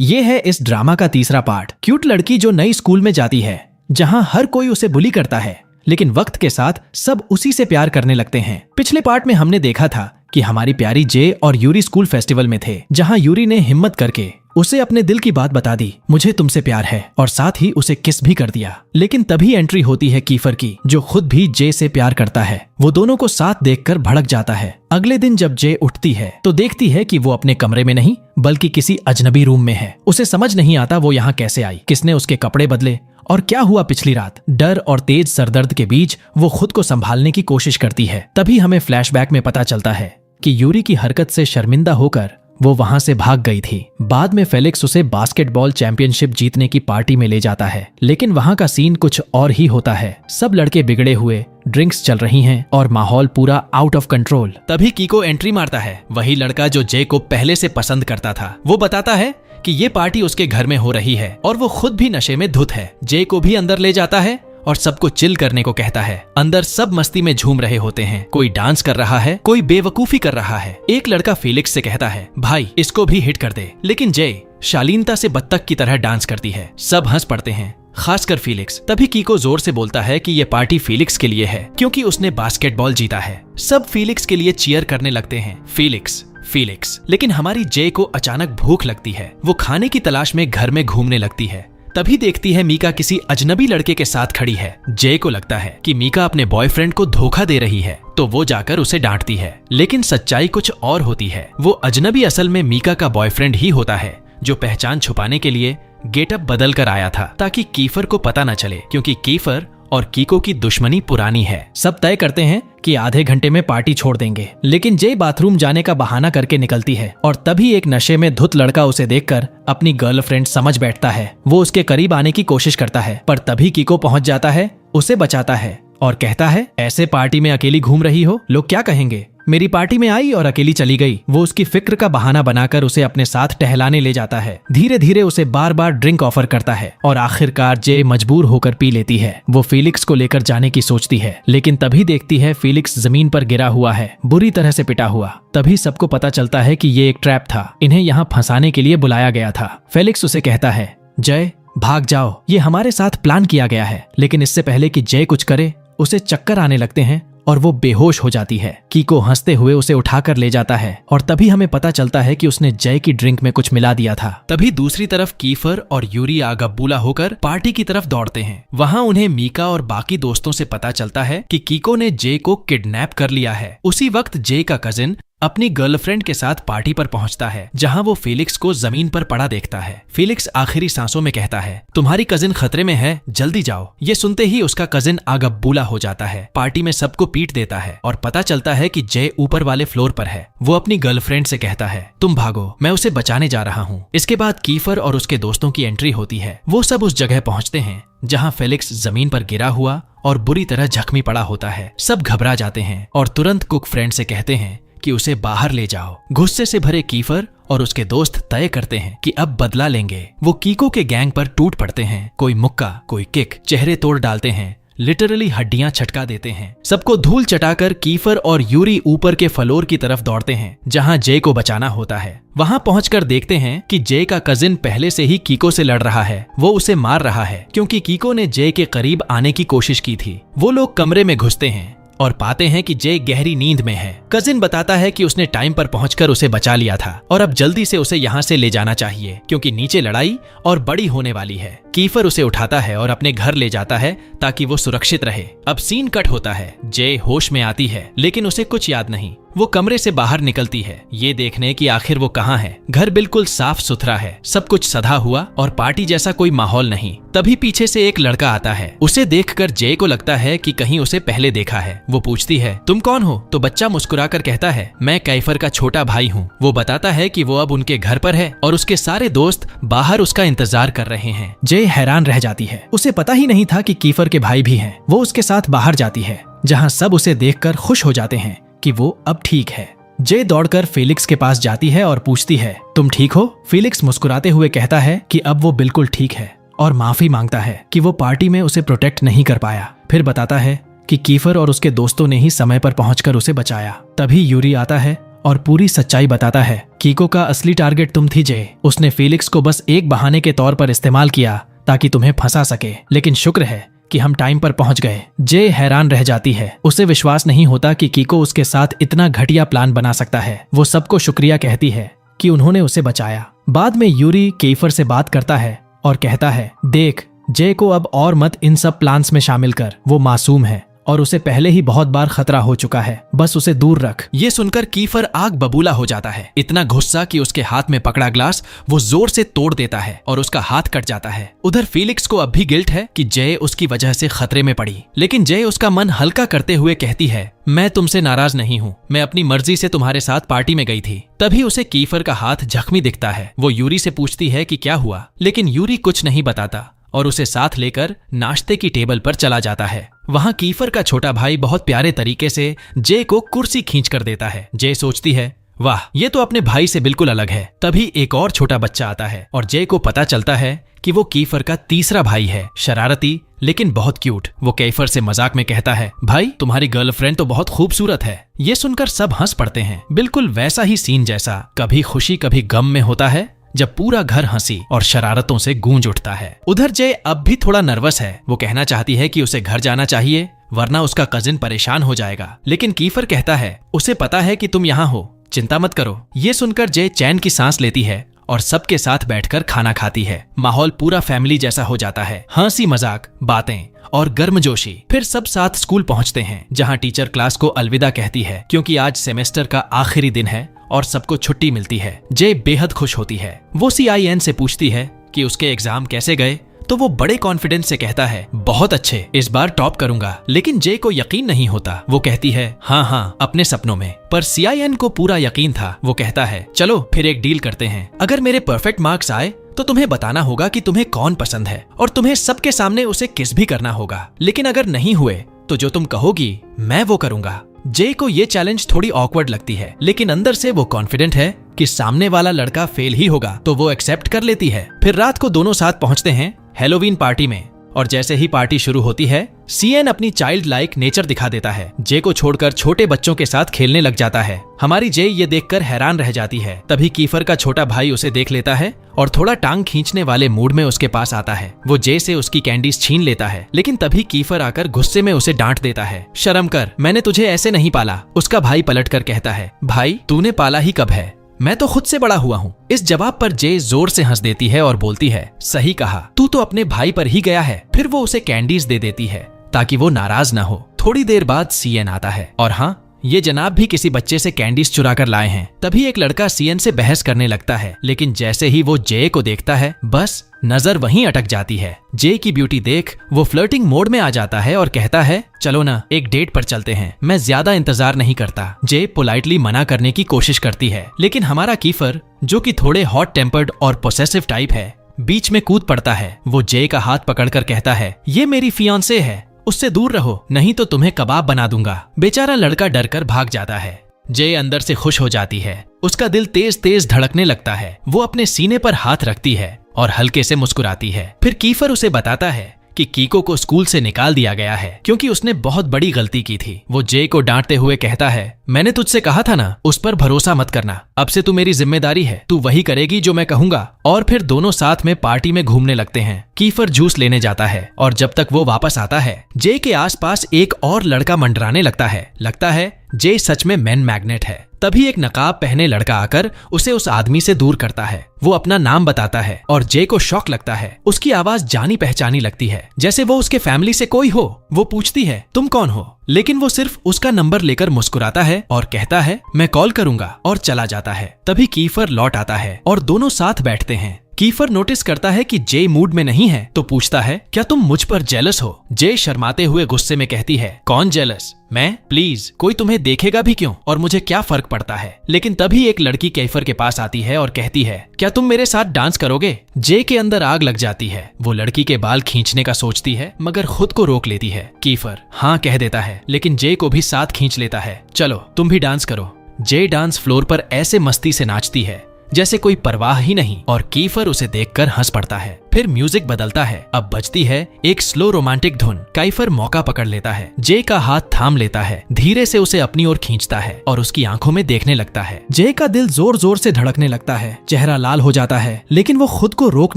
ये है इस ड्रामा का तीसरा पार्ट। क्यूट लड़की जो नई स्कूल में जाती है जहां हर कोई उसे बुली करता है, लेकिन वक्त के साथ सब उसी से प्यार करने लगते हैं। पिछले पार्ट में हमने देखा था कि हमारी प्यारी जे और यूरी स्कूल फेस्टिवल में थे, जहां यूरी ने हिम्मत करके उसे अपने दिल की बात बता दी, मुझे तुमसे प्यार है, और साथ ही उसे किस भी कर दिया। लेकिन तभी एंट्री होती है कीफर की, जो खुद भी जे से प्यार करता है। वो दोनों को साथ देखकर भड़क जाता है। अगले दिन जब जे उठती है तो देखती है कि वो अपने कमरे में नहीं बल्कि किसी अजनबी रूम में है। उसे समझ नहीं आता वो यहाँ कैसे आई, किसने उसके कपड़े बदले और क्या हुआ पिछली रात। डर और तेज सरदर्द के बीच वो खुद को संभालने की कोशिश करती है। तभी हमें फ्लैशबैक में पता चलता है कि यूरी की हरकत से शर्मिंदा होकर वो वहां से भाग गई थी। बाद में फेलिक्स उसे बास्केटबॉल चैंपियनशिप जीतने की पार्टी में ले जाता है, लेकिन वहां का सीन कुछ और ही होता है। सब लड़के बिगड़े हुए, ड्रिंक्स चल रही हैं और माहौल पूरा आउट ऑफ कंट्रोल। तभी कीको एंट्री मारता है, वही लड़का जो जे को पहले से पसंद करता था। वो बताता है कि ये पार्टी उसके घर में हो रही है और वो खुद भी नशे में धुत है। जे को भी अंदर ले जाता है और सबको चिल करने को कहता है। अंदर सब मस्ती में झूम रहे होते हैं, कोई डांस कर रहा है, कोई बेवकूफी कर रहा है। एक लड़का फेलिक्स से कहता है, भाई इसको भी हिट कर दे, लेकिन जे शालीनता से बत्तख की तरह डांस करती है। सब हंस पड़ते हैं, खासकर फेलिक्स। तभी कीको जोर से बोलता है कि ये पार्टी फेलिक्स के लिए है क्योंकि उसने बास्केटबॉल जीता है। सब फेलिक्स के लिए चीयर करने लगते हैं। फेलिक्स। लेकिन हमारी जे को अचानक भूख लगती है। वो खाने की तलाश में घर में घूमने लगती है। तभी देखती है मीका किसी अजनबी लड़के के साथ खड़ी है। जे को लगता है कि मीका अपने बॉयफ्रेंड को धोखा दे रही है, तो वो जाकर उसे डांटती है। लेकिन सच्चाई कुछ और होती है। वो अजनबी असल में मीका का बॉयफ्रेंड ही होता है, जो पहचान छुपाने के लिए गेटअप बदल कर आया था ताकि कीफर को पता न चले, क्योंकि कीफर और कीको की दुश्मनी पुरानी है। सब तय करते हैं कि आधे घंटे में पार्टी छोड़ देंगे, लेकिन जे बाथरूम जाने का बहाना करके निकलती है और तभी एक नशे में धुत लड़का उसे देखकर अपनी गर्लफ्रेंड समझ बैठता है। वो उसके करीब आने की कोशिश करता है, पर तभी कीको पहुंच जाता है, उसे बचाता है और कहता है, ऐसे पार्टी में अकेली घूम रही हो, लोग क्या कहेंगे। मेरी पार्टी में आई और अकेली चली गई। वो उसकी फिक्र का बहाना बनाकर उसे अपने साथ टहलाने ले जाता है। धीरे धीरे उसे बार बार ड्रिंक ऑफर करता है और आखिरकार जे मजबूर होकर पी लेती है। वो फेलिक्स को लेकर जाने की सोचती है, लेकिन तभी देखती है फेलिक्स जमीन पर गिरा हुआ है, बुरी तरह से पिटा हुआ। तभी सबको पता चलता है कि ये एक ट्रैप था, इन्हें यहाँ फंसाने के लिए बुलाया गया था। फेलिक्स उसे कहता है, जय भाग जाओ, ये हमारे साथ प्लान किया गया है। लेकिन इससे पहले कि जय कुछ करे, उसे चक्कर आने लगते हैं और वो बेहोश हो जाती है। कीको हंसते हुए उसे उठाकर ले जाता है और तभी हमें पता चलता है कि उसने जय की ड्रिंक में कुछ मिला दिया था। तभी दूसरी तरफ कीफर और यूरी आगबूला होकर पार्टी की तरफ दौड़ते हैं। वहां उन्हें मीका और बाकी दोस्तों से पता चलता है कि कीको ने जे को किडनैप कर लिया है। उसी वक्त जे का कजिन अपनी गर्लफ्रेंड के साथ पार्टी पर पहुंचता है, जहां वो फेलिक्स को जमीन पर पड़ा देखता है। फेलिक्स आखिरी सांसों में कहता है, तुम्हारी कजिन खतरे में है, जल्दी जाओ। ये सुनते ही उसका कजिन आगबूला हो जाता है, पार्टी में सबको पीट देता है और पता चलता है कि जय ऊपर वाले फ्लोर पर है। वो अपनी गर्लफ्रेंड से कहता है, तुम भागो, मैं उसे बचाने जा रहा हूँ। इसके बाद कीफर और उसके दोस्तों की एंट्री होती है। वो सब उस जगह पहुंचते हैं जहां फेलिक्स जमीन पर गिरा हुआ और बुरी तरह जख्मी पड़ा होता है। सब घबरा जाते हैं और तुरंत कुक फ्रेंड से कहते हैं कि उसे बाहर ले जाओ। गुस्से से भरे कीफर और उसके दोस्त तय करते हैं कि अब बदला लेंगे। वो कीको के गैंग पर टूट पड़ते हैं, कोई मुक्का, कोई किक, चेहरे तोड़ डालते हैं, लिटरली हड्डियां छटका देते हैं। सबको धूल चटाकर कीफर और यूरी ऊपर के फ्लोर की तरफ दौड़ते हैं, जहां जे को बचाना होता है। वहां पहुंचकर देखते हैं कि जे का कजिन पहले से ही कीको से लड़ रहा है। वो उसे मार रहा है क्योंकि कीको ने जे के करीब आने की कोशिश की थी। वो लोग कमरे में घुसते हैं और पाते हैं कि जे गहरी नींद में है। कजिन बताता है कि उसने टाइम पर पहुंचकर उसे बचा लिया था और अब जल्दी से उसे यहाँ से ले जाना चाहिए क्योंकि नीचे लड़ाई और बड़ी होने वाली है। कीफर उसे उठाता है और अपने घर ले जाता है ताकि वो सुरक्षित रहे। अब सीन कट होता है। जे होश में आती है, लेकिन उसे कुछ याद नहीं। वो कमरे से बाहर निकलती है, ये देखने कि आखिर वो कहाँ है। घर बिल्कुल साफ सुथरा है, सब कुछ सधा हुआ और पार्टी जैसा कोई माहौल नहीं। तभी पीछे से एक लड़का आता है। उसे देखकर जे को लगता है कि कहीं उसे पहले देखा है। वो पूछती है, तुम कौन हो? तो बच्चा मुस्कुराकर कहता है, मैं कैफर का छोटा भाई हूँ। वो बताता है कि वो अब उनके घर पर है और उसके सारे दोस्त बाहर उसका इंतजार कर रहे हैं। जे हैरान रह जाती है, उसे पता ही नहीं था कि कीफर के भाई भी हैं। वो उसके साथ बाहर जाती है, जहाँ सब उसे देखकर खुश हो जाते हैं कि वो अब ठीक है। जे दौड़कर फेलिक्स के पास जाती है और पूछती है, तुम ठीक हो? फेलिक्स मुस्कुराते हुए कहता है कि अब वो बिल्कुल ठीक है और माफी मांगता है कि वो पार्टी में उसे प्रोटेक्ट नहीं कर पाया। फिर बताता है कि कीफर और उसके दोस्तों ने ही समय पर पहुंचकर उसे बचाया। तभी यूरी आता है और पूरी सच्चाई बताता है। कीको का असली टारगेट तुम थी जे। उसने फेलिक्स को बस एक बहाने के तौर पर इस्तेमाल किया ताकि तुम्हें फंसा सके, लेकिन शुक्र है कि हम टाइम पर पहुंच गए। जे हैरान रह जाती है। उसे विश्वास नहीं होता कि कीको उसके साथ इतना घटिया प्लान बना सकता है। वो सबको शुक्रिया कहती है कि उन्होंने उसे बचाया। बाद में यूरी कीफर से बात करता है और कहता है, देख, जे को अब और मत इन सब प्लान्स में शामिल कर। वो मासूम है और उसे पहले ही बहुत बार खतरा हो चुका है, बस उसे दूर रख। ये सुनकर कीफर आग बबूला हो जाता है, इतना गुस्सा कि उसके हाथ में पकड़ा ग्लास वो जोर से तोड़ देता है और उसका हाथ कट जाता है। उधर फेलिक्स को अब भी गिल्ट है कि जय उसकी वजह से खतरे में पड़ी, लेकिन जय उसका मन हल्का करते हुए कहती है, मैं तुमसे नाराज नहीं हूँ, मैं अपनी मर्जी से तुम्हारे साथ पार्टी में गई थी। तभी उसे कीफर का हाथ जख्मी दिखता है। वो यूरी से पूछती है कि क्या हुआ, लेकिन यूरी कुछ नहीं बताता और उसे साथ लेकर नाश्ते की टेबल पर चला जाता है। वहां कीफर का छोटा भाई बहुत प्यारे तरीके से जे को कुर्सी खींच कर देता है। जे सोचती है, वाह, ये तो अपने भाई से बिल्कुल अलग है। तभी एक और छोटा बच्चा आता है और जे को पता चलता है कि वो कीफर का तीसरा भाई है, शरारती लेकिन बहुत क्यूट। वो कीफर से मजाक में कहता है, भाई तुम्हारी गर्लफ्रेंड तो बहुत खूबसूरत है। ये सुनकर सब हंस पड़ते हैं, बिल्कुल वैसा ही सीन जैसा कभी खुशी कभी गम में होता है, जब पूरा घर हंसी और शरारतों से गूंज उठता है। उधर जय अब भी थोड़ा नर्वस है। वो कहना चाहती है कि उसे घर जाना चाहिए वरना उसका कजिन परेशान हो जाएगा, लेकिन कीफर कहता है, उसे पता है कि तुम यहाँ हो, चिंता मत करो। ये सुनकर जय चैन की सांस लेती है और सबके साथ बैठकर खाना खाती है। माहौल पूरा फैमिली जैसा हो जाता है, हंसी मजाक, बातें और गर्मजोशी। फिर सब साथ स्कूल पहुंचते हैं, जहां टीचर क्लास को अलविदा कहती है क्योंकि आज सेमेस्टर का आखिरी दिन है और सबको छुट्टी मिलती है। जय बेहद खुश होती है। वो CIN से पूछती है कि उसके एग्जाम कैसे गए, तो वो बड़े कॉन्फिडेंस से कहता है, बहुत अच्छे, इस बार टॉप करूंगा। लेकिन जय को यकीन नहीं होता। वो कहती है, हाँ, अपने सपनों में। पर CIN को पूरा यकीन था। वो कहता है, चलो फिर एक डील करते हैं। अगर मेरे परफेक्ट मार्क्स आए तो तुम्हें बताना होगा कि तुम्हें कौन पसंद है और तुम्हें सबके सामने उसे किस भी करना होगा। लेकिन अगर नहीं हुए तो जो तुम कहोगी मैं वो करूंगा। जय को ये चैलेंज थोड़ी ऑकवर्ड लगती है, लेकिन अंदर से वो कॉन्फिडेंट है कि सामने वाला लड़का फेल ही होगा, तो वो एक्सेप्ट कर लेती है। फिर रात को दोनों साथ पहुंचते हैं हैलोवीन पार्टी में और जैसे ही पार्टी शुरू होती है, CN अपनी चाइल्ड लाइक नेचर दिखा देता है। जय को छोड़कर छोटे बच्चों के साथ खेलने लग जाता है। हमारी जय ये देखकर हैरान रह जाती है। तभी कीफर का छोटा भाई उसे देख लेता है और थोड़ा टांग खींचने वाले मूड में उसके पास आता है। वो जय से उसकी कैंडीज छीन लेता है, लेकिन तभी कीफर आकर गुस्से में उसे डांट देता है, शर्म कर, मैंने तुझे ऐसे नहीं पाला। उसका भाई पलट कर कहता है, भाई तूने पाला ही कब है, मैं तो खुद से बड़ा हुआ हूँ। इस जवाब पर जय जोर से हंस देती है और बोलती है, सही कहा, तू तो अपने भाई पर ही गया है। फिर वो उसे कैंडीज दे देती है ताकि वो नाराज ना हो। थोड़ी देर बाद CN आता है और हाँ, ये जनाब भी किसी बच्चे से कैंडीज चुरा कर लाए हैं। तभी एक लड़का CN से बहस करने लगता है, लेकिन जैसे ही वो जय को देखता है बस नजर वहीं अटक जाती है। जय की ब्यूटी देख वो फ्लर्टिंग मोड में आ जाता है और कहता है, चलो ना एक डेट पर चलते हैं, मैं ज्यादा इंतजार नहीं करता। जय पोलाइटली मना करने की कोशिश करती है, लेकिन हमारा कीफर, जो कि थोड़े हॉट टेम्पर्ड और पोसेसिव टाइप है, बीच में कूद पड़ता है। वो जय का हाथ पकड़कर कहता है, ये मेरी फियांसे है, उससे दूर रहो नहीं तो तुम्हें कबाब बना दूंगा। बेचारा लड़का डरकर भाग जाता है। जय अंदर से खुश हो जाती है, उसका दिल तेज तेज धड़कने लगता है। वो अपने सीने पर हाथ रखती है और हल्के से मुस्कुराती है। फिर कीफर उसे बताता है कि कीको को स्कूल से निकाल दिया गया है क्योंकि उसने बहुत बड़ी गलती की थी। वो जय को डांटते हुए कहता है, मैंने तुझसे कहा था ना, उस पर भरोसा मत करना, अब से तू मेरी जिम्मेदारी है, तू वही करेगी जो मैं कहूंगा। और फिर दोनों साथ में पार्टी में घूमने लगते हैं। कीफर जूस लेने जाता है और जब तक वो वापस आता है, जय के आसपास एक और लड़का मंडराने लगता है जय सच में मैन मैग्नेट है। तभी एक नकाब पहने लड़का आकर उसे उस आदमी से दूर करता है। वो अपना नाम बताता है और जय को शॉक लगता है। उसकी आवाज जानी पहचानी लगती है, जैसे वो उसके फैमिली से कोई हो। वो पूछती है, तुम कौन हो? लेकिन वो सिर्फ उसका नंबर लेकर मुस्कुराता है और कहता है, मैं कॉल करूंगा, और चला जाता है। तभी कीफर लौट आता है और दोनों साथ बैठते हैं। कीफर नोटिस करता है कि जय मूड में नहीं है, तो पूछता है, क्या तुम मुझ पर जेलस हो? जय शर्माते हुए गुस्से में कहती है, कौन जेलस? मैं? प्लीज, कोई तुम्हें देखेगा भी क्यों, और मुझे क्या फर्क पड़ता है? लेकिन तभी एक लड़की कीफर के पास आती है और कहती है, क्या तुम मेरे साथ डांस करोगे? जय के अंदर आग लग जाती है। वो लड़की के बाल खींचने का सोचती है, मगर खुद को रोक लेती है। कीफर हाँ कह देता है, लेकिन जय को भी साथ खींच लेता है। चलो तुम भी डांस करो। जय डांस फ्लोर पर ऐसे मस्ती से नाचती है जैसे कोई परवाह ही नहीं, और कीफर उसे देखकर हंस पड़ता है। फिर म्यूजिक बदलता है। अब बजती है एक स्लो रोमांटिक धुन। काइफर मौका पकड़ लेता है, जे का हाथ थाम लेता है, धीरे से उसे अपनी ओर खींचता है और उसकी आंखों में देखने लगता है। जे का दिल जोर जोर से धड़कने लगता है, चेहरा लाल हो जाता है, लेकिन वो खुद को रोक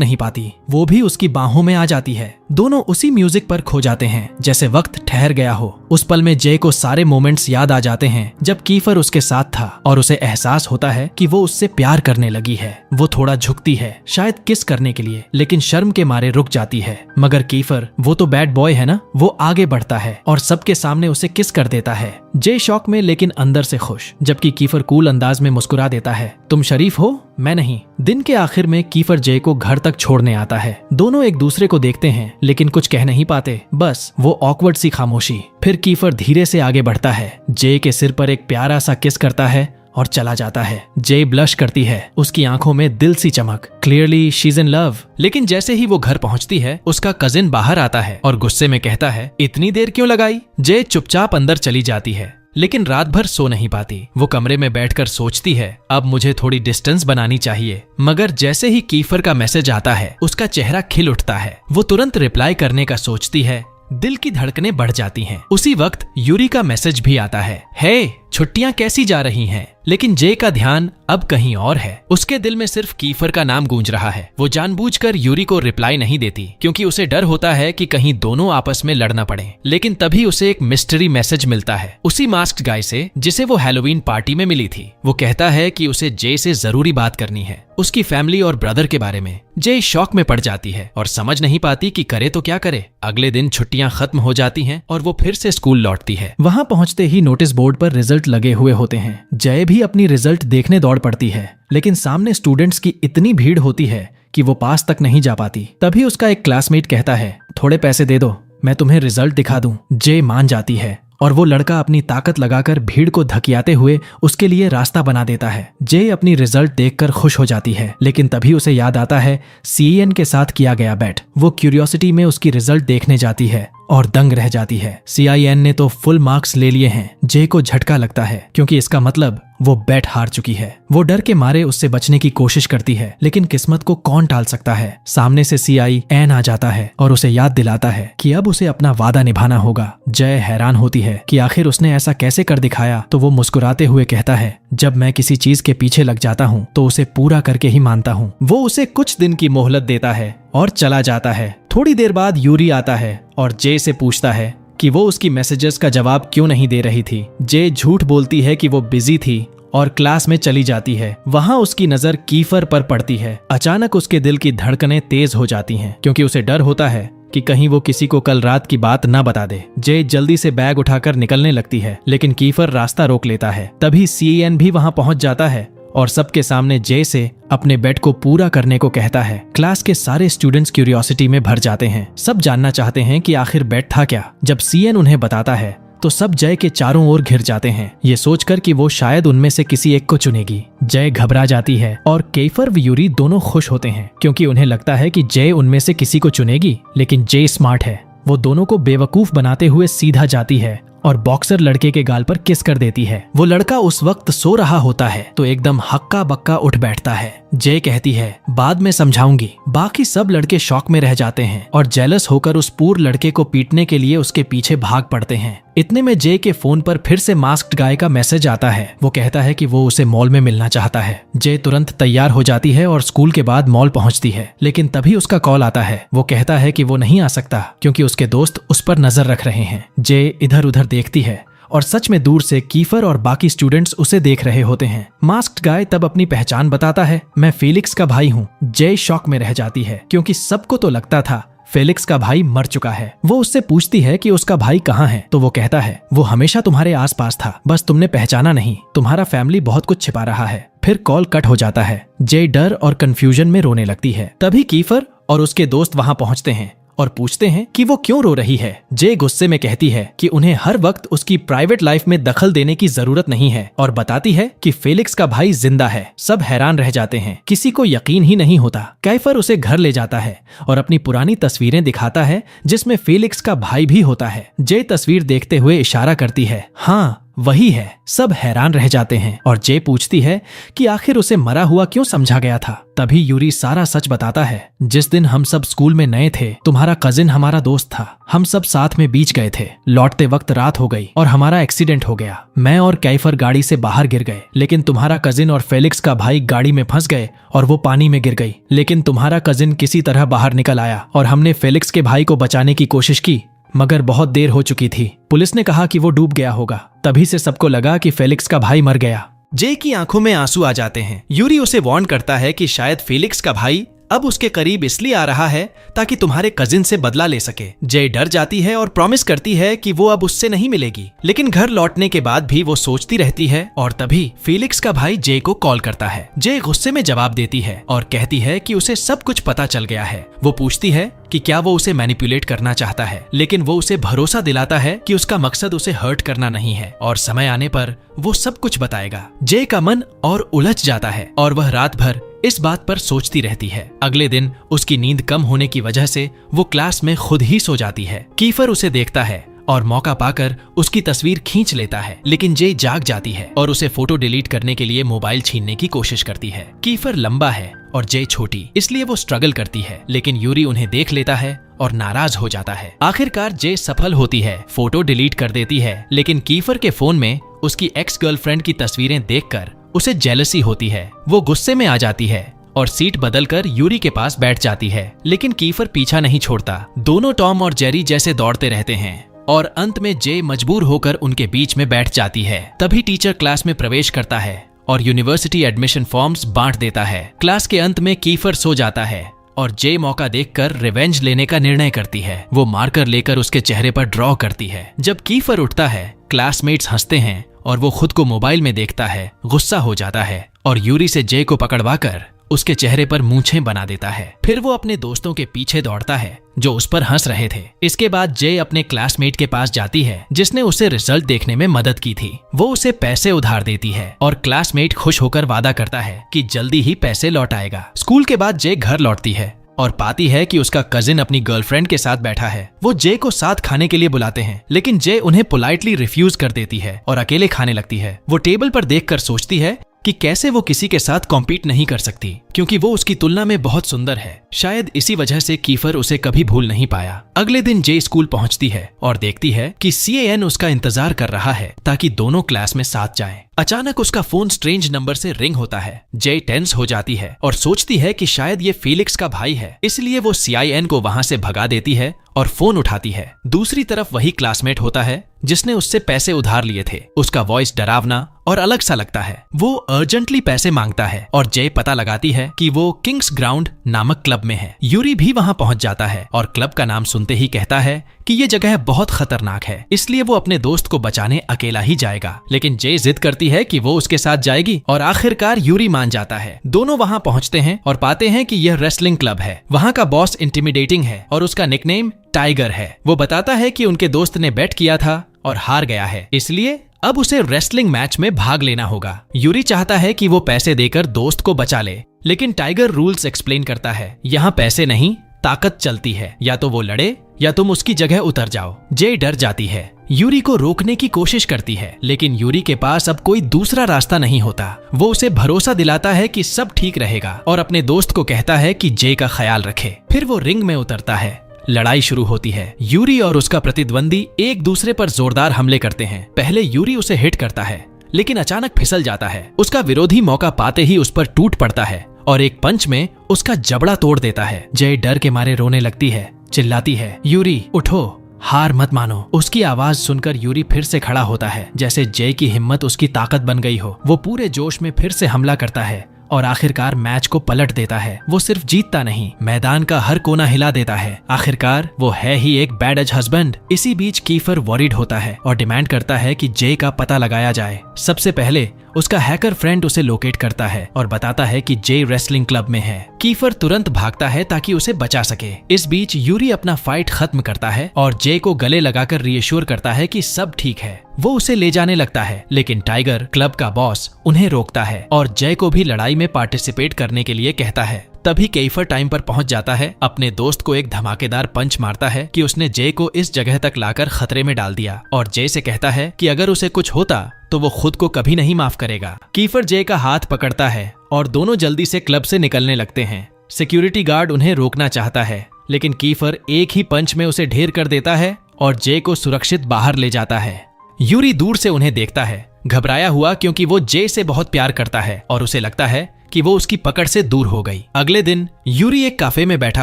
नहीं पाती। वो भी उसकी बाहों में आ जाती है। दोनों उसी म्यूजिक पर खो जाते हैं, जैसे वक्त ठहर गया हो। उस पल में जे को सारे मोमेंट्स याद आ जाते हैं जब कीफर उसके साथ था, और उसे एहसास होता है कि वो उससे प्यार करने लगी है। वो थोड़ा झुकती है, शायद किस करने के लिए, लेकिन शर्म के मारे रुक जाती है। मगर कीफर, वो तो बैड बॉय है ना, वो आगे बढ़ता है और सबके सामने उसे किस कर देता है। जे शॉक में लेकिन अंदर से खुश, जबकि कीफर कूल अंदाज में मुस्कुरा देता है, तुम शरीफ हो, मैं नहीं। दिन के आखिर में कीफर जे को घर तक छोड़ने आता है। दोनों एक दूसरे को देखते हैं लेकिन कुछ कह नहीं पाते, बस वो ऑकवर्ड सी खामोशी। फिर कीफर धीरे से आगे बढ़ता है, जे के सिर पर एक प्यारा सा किस करता है और चला जाता है। जे ब्लश करती है, उसकी आंखों में दिल सी चमक। Clearly she is in love. लेकिन जैसे ही वो घर पहुंचती है, उसका कजिन बाहर आता है और गुस्से में कहता है, इतनी देर क्यों लगाई? जे चुपचाप अंदर चली जाती है, लेकिन रात भर सो नहीं पाती। वो कमरे में बैठकर सोचती है, अब मुझे थोड़ी डिस्टेंस बनानी चाहिए। मगर जैसे ही कीफर का मैसेज आता है, उसका चेहरा खिल उठता है। वो तुरंत रिप्लाई करने का सोचती है, दिल की धड़कनें बढ़ जाती हैं। उसी वक्त यूरी का मैसेज भी आता है, हे छुट्टियां कैसी जा रही हैं? लेकिन जे का ध्यान अब कहीं और है। उसके दिल में सिर्फ कीफर का नाम गूंज रहा है। वो जानबूझकर यूरी को रिप्लाई नहीं देती, क्योंकि उसे डर होता है कि कहीं दोनों आपस में लड़ना पड़े। लेकिन तभी उसे एक मिस्ट्री मैसेज मिलता है, उसी मास्क्ड गाय से जिसे वो हैलोवीन पार्टी में मिली थी। वो कहता है कि उसे जे से जरूरी बात करनी है, उसकी फैमिली और ब्रदर के बारे में। जे शॉक में पड़ जाती है और समझ नहीं पाती कि करे तो क्या करे। अगले दिन छुट्टियां खत्म हो जाती हैं और वो फिर से स्कूल लौटती है। वहां पहुंचते ही नोटिस बोर्ड पर रिजल्ट लगे हुए होते हैं। जय भी अपनी रिजल्ट देखने दौड़ पड़ती है, लेकिन सामने स्टूडेंट्स की इतनी भीड़ होती है कि वो पास तक नहीं जा पाती। तभी उसका एक क्लासमेट कहता है, थोड़े पैसे दे दो, मैं तुम्हें रिजल्ट दिखा दूं। जे मान जाती है और वो लड़का अपनी ताकत लगाकर भीड़ को धकियाते हुए उसके लिए रास्ता बना देता है। जे अपनी रिजल्ट देखकर खुश हो जाती है, लेकिन तभी उसे याद आता है सीएन के साथ किया गया बैट। वो क्यूरियोसिटी में उसकी रिजल्ट देखने जाती है और दंग रह जाती है। सीआईएन ने तो फुल मार्क्स ले लिए हैं। जे को झटका लगता है, क्योंकि इसका मतलब वो बैट हार चुकी है। वो डर के मारे उससे बचने की कोशिश करती है, लेकिन किस्मत को कौन टाल सकता है। सामने से सीआईएन आ जाता है और उसे याद दिलाता है कि अब उसे अपना वादा निभाना होगा। जय हैरान होती है कि आखिर उसने ऐसा कैसे कर दिखाया, तो वो मुस्कुराते हुए कहता है, जब मैं किसी चीज के पीछे लग जाता हूँ तो उसे पूरा करके ही मानता हूँ। वो उसे कुछ दिन की मोहलत देता है और चला जाता है। थोड़ी देर बाद यूरी आता है और जे से पूछता है कि वो उसकी मैसेजेस का जवाब क्यों नहीं दे रही थी। जे झूठ बोलती है कि वो बिजी थी और क्लास में चली जाती है। वहां उसकी नजर कीफर पर पड़ती है। अचानक उसके दिल की धड़कनें तेज हो जाती हैं, क्योंकि उसे डर होता है कि कहीं वो किसी को कल रात की बात न बता दे। जे जल्दी से बैग उठाकर निकलने लगती है, लेकिन कीफर रास्ता रोक लेता है। तभी सीएन भी वहां पहुंच जाता है और सबके सामने जे से अपने बेट को पूरा करने को कहता है। क्लास के सारे स्टूडेंट्स क्यूरियोसिटी में भर जाते हैं। सब जानना चाहते हैं कि आखिर बेट था क्या। जब सीएन उन्हें बताता है तो सब जय के चारों ओर घिर जाते हैं, ये सोचकर कि वो शायद उनमें से किसी एक को चुनेगी। जय घबरा जाती है और कीफर व यूरी दोनों खुश होते हैं, क्योंकि उन्हें लगता है कि जय उनमें से किसी को चुनेगी। लेकिन जय स्मार्ट है, वो दोनों को बेवकूफ बनाते हुए सीधा जाती है और बॉक्सर लड़के के गाल पर किस कर देती है। वो लड़का उस वक्त सो रहा होता है तो एकदम हक्का बक्का उठ बैठता है। जे कहती है, बाद में समझाऊंगी। बाकी सब लड़के शॉक में रह जाते हैं और जेलस होकर उस पूर लड़के को पीटने के लिए उसके पीछे भाग पड़ते हैं। इतने में जे के फोन पर फिर से मास्क्ड गाय का मैसेज आता है। वो कहता है कि वो उसे मॉल में मिलना चाहता है। जे तुरंत तैयार हो जाती है और स्कूल के बाद मॉल पहुंचती है, लेकिन तभी उसका कॉल आता है। वो कहता है कि वो नहीं आ सकता क्योंकि उसके दोस्त उस पर नजर रख रहे हैं। जे इधर उधर देखती है और सच में दूर से कीफर और बाकी स्टूडेंट्स उसे देख रहे होते हैं। मास्क्ड गाय तब अपनी पहचान बताता है, मैं फेलिक्स का भाई हूँ। जय शॉक में रह जाती है, क्योंकि सबको तो लगता था फेलिक्स का भाई मर चुका है। वो उससे पूछती है कि उसका भाई कहाँ है, तो वो कहता है, वो हमेशा तुम्हारे आसपास था, बस तुमने पहचाना नहीं। तुम्हारा फैमिली बहुत कुछ छिपा रहा है। फिर कॉल कट हो जाता है। जय डर और कंफ्यूजन में रोने लगती है। तभी कीफर और उसके दोस्त वहां पहुंचते हैं और पूछते हैं कि वो क्यों रो रही है। जे गुस्से में कहती है कि उन्हें हर वक्त उसकी प्राइवेट लाइफ में दखल देने की जरूरत नहीं है और बताती है कि फेलिक्स का भाई जिंदा है। सब हैरान रह जाते हैं, किसी को यकीन ही नहीं होता। कैफर उसे घर ले जाता है और अपनी पुरानी तस्वीरें दिखाता है जिसमें फेलिक्स का भाई भी होता है। जे तस्वीर देखते हुए इशारा करती है, हाँ वही है। सब हैरान रह जाते हैं और जे पूछती है कि आखिर उसे मरा हुआ क्यों समझा गया था। तभी यूरी सारा सच बताता है। जिस दिन हम सब स्कूल में नए थे, तुम्हारा कजिन हमारा दोस्त था। हम सब साथ में बीच गए थे। लौटते वक्त रात हो गई और हमारा एक्सीडेंट हो गया। मैं और कैफर गाड़ी से बाहर गिर गए, लेकिन तुम्हारा कजिन और फेलिक्स का भाई गाड़ी में फंस गए और वो पानी में गिर गई। लेकिन तुम्हारा कजिन किसी तरह बाहर निकल आया और हमने फेलिक्स के भाई को बचाने की कोशिश की, मगर बहुत देर हो चुकी थी। पुलिस ने कहा कि वो डूब गया होगा। तभी से सबको लगा कि फेलिक्स का भाई मर गया। जे की आंखों में आंसू आ जाते हैं। यूरी उसे वार्न करता है कि शायद फेलिक्स का भाई अब उसके करीब इसलिए आ रहा है ताकि तुम्हारे कजिन से बदला ले सके। जे डर जाती है और प्रॉमिस करती है कि वो अब उससे नहीं मिलेगी। लेकिन घर लौटने के बाद भी वो सोचती रहती है और तभी फेलिक्स का भाई जे को कॉल करता है। जे गुस्से में जवाब देती है और कहती है कि उसे सब कुछ पता चल गया है। वो पूछती है कि क्या वो उसे मैनिपुलेट करना चाहता है, लेकिन वो उसे भरोसा दिलाता है कि उसका मकसद उसे हर्ट करना नहीं है और समय आने पर वो सब कुछ बताएगा। जे का मन और उलझ जाता है और वह रात भर इस बात पर सोचती रहती है। अगले दिन उसकी नींद कम होने की वजह से वो क्लास में खुद ही सो जाती है। कीफर उसे देखता है और मौका पाकर उसकी तस्वीर खींच लेता है, लेकिन जे जाग जाती है और उसे फोटो डिलीट करने के लिए मोबाइल छीनने की कोशिश करती है। कीफर लंबा है और जे छोटी, इसलिए वो स्ट्रगल करती है, लेकिन यूरी उन्हें देख लेता है और नाराज हो जाता है। आखिरकार जे सफल होती है, फोटो डिलीट कर देती है, लेकिन कीफर के फोन में उसकी एक्स गर्लफ्रेंड की तस्वीरें देखकर उसे जेलसी होती है। वो गुस्से में आ जाती है और सीट बदलकर यूरी के पास बैठ जाती है, लेकिन कीफर पीछा नहीं छोड़ता। दोनों टॉम और जेरी जैसे दौड़ते रहते हैं और अंत में जे मजबूर होकर उनके बीच में बैठ जाती है। तभी टीचर क्लास में प्रवेश करता है और यूनिवर्सिटी एडमिशन फॉर्म्स बांट देता है। क्लास के अंत में कीफर सो जाता है और जे मौका देखकर रिवेंज लेने का निर्णय करती है। वो मार्कर लेकर उसके चेहरे पर ड्रॉ करती है। जब कीफर उठता है, क्लासमेट्स हंसते हैं और वो खुद को मोबाइल में देखता है। गुस्सा हो जाता है और यूरी से जे को पकड़वाकर उसके चेहरे पर मूंछें बना देता है। फिर वो अपने दोस्तों के पीछे दौड़ता है जो उस पर हंस रहे थे। इसके बाद जे अपने क्लासमेट के पास जाती है जिसने उसे रिजल्ट देखने में मदद की थी। वो उसे पैसे उधार देती है और क्लासमेट खुश होकर वादा करता है कि जल्दी ही पैसे लौट आएगा। स्कूल के बाद जे घर लौटती है और पाती है कि उसका कजिन अपनी गर्लफ्रेंड के साथ बैठा है। वो जे को साथ खाने के लिए बुलाते हैं, लेकिन जे उन्हें पोलाइटली रिफ्यूज कर देती है और अकेले खाने लगती है। वो टेबल पर देखकर सोचती है कि कैसे वो किसी के साथ कॉम्पीट नहीं कर सकती, क्योंकि वो उसकी तुलना में बहुत सुंदर है। शायद इसी वजह से कीफर उसे कभी भूल नहीं पाया। अगले दिन जे स्कूल पहुंचती है और देखती है कि CAN उसका इंतजार कर रहा है ताकि दोनों क्लास में साथ जाएं। अचानक उसका फोन स्ट्रेंज नंबर से रिंग होता है। जे टेंस हो जाती है और सोचती है कि शायद ये फेलिक्स का भाई है, इसलिए वो CIN को वहां से भगा देती है और फोन उठाती है। दूसरी तरफ वही क्लासमेट होता है जिसने उससे पैसे उधार लिए थे। उसका वॉइस डरावना और अलग सा लगता है। वो अर्जेंटली पैसे मांगता है और जे पता लगाती है कि वो किंग्स ग्राउंड नामक क्लब में है। यूरी भी वहां पहुंच जाता है और क्लब का नाम सुनते ही कहता है कि ये जगह बहुत खतरनाक है, इसलिए वो अपने दोस्त को बचाने अकेला ही जाएगा। लेकिन जे जिद करती है कि वो उसके साथ जाएगी और आखिरकार यूरी मान जाता है। दोनों वहां पहुंचते हैं और पाते हैं कि यह रेसलिंग क्लब है। वहां का बॉस इंटिमिडेटिंग है और उसका निकनेम टाइगर है। वो बताता है कि उनके दोस्त ने बेट किया था और हार गया है, इसलिए अब उसे रेसलिंग मैच में भाग लेना होगा। यूरी चाहता है कि वो पैसे देकर दोस्त को बचा ले, लेकिन टाइगर रूल्स एक्सप्लेन करता है। यहाँ पैसे नहीं, ताकत चलती है। या तो वो लड़े या तुम उसकी जगह उतर जाओ। जे डर जाती है, यूरी को रोकने की कोशिश करती है, लेकिन यूरी के पास अब कोई दूसरा रास्ता नहीं होता। वो उसे भरोसा दिलाता है कि सब ठीक रहेगा और अपने दोस्त को कहता है कि जे का ख्याल रखे। फिर वो रिंग में उतरता है। लड़ाई शुरू होती है। यूरी और उसका प्रतिद्वंदी एक दूसरे पर जोरदार हमले करते हैं। पहले यूरी उसे हिट करता है, लेकिन अचानक फिसल जाता है। उसका विरोधी मौका पाते ही उस पर टूट पड़ता है और एक पंच में उसका जबड़ा तोड़ देता है। जय डर के मारे रोने लगती है, चिल्लाती है, यूरी उठो, हार मत मानो। उसकी आवाज सुनकर यूरी फिर से खड़ा होता है, जैसे जय की हिम्मत उसकी ताकत बन गई हो। वो पूरे जोश में फिर से हमला करता है और आखिरकार मैच को पलट देता है। वो सिर्फ जीतता नहीं, मैदान का हर कोना हिला देता है। आखिरकार वो है ही एक बैड एज हस्बैंड। इसी बीच कीफर वॉरिड होता है और डिमांड करता है कि जे का पता लगाया जाए। सबसे पहले उसका हैकर फ्रेंड उसे लोकेट करता है और बताता है कि जे रेसलिंग क्लब में है। कीफर तुरंत भागता है ताकि उसे बचा सके। इस बीच यूरी अपना फाइट खत्म करता है और जे को गले लगाकर रीएश्योर करता है कि सब ठीक है। वो उसे ले जाने लगता है, लेकिन टाइगर, क्लब का बॉस, उन्हें रोकता है और जय को भी लड़ाई में पार्टिसिपेट करने के लिए कहता है। तभी कीफर टाइम पर पहुंच जाता है, अपने दोस्त को एक धमाकेदार पंच मारता है कि उसने जे को इस जगह तक लाकर खतरे में डाल दिया, और जे से कहता है कि अगर उसे कुछ होता तो वो खुद को कभी नहीं माफ करेगा। कीफर जे का हाथ पकड़ता है और दोनों जल्दी से क्लब से निकलने लगते हैं। सिक्योरिटी गार्ड उन्हें रोकना चाहता है, लेकिन कीफर एक ही पंच में उसे ढेर कर देता है और जे को सुरक्षित बाहर ले जाता है। यूरी दूर से उन्हें देखता है, घबराया हुआ, क्योंकि वो जे से बहुत प्यार करता है और उसे लगता है कि वो उसकी पकड़ से दूर हो गई। अगले दिन यूरी एक काफे में बैठा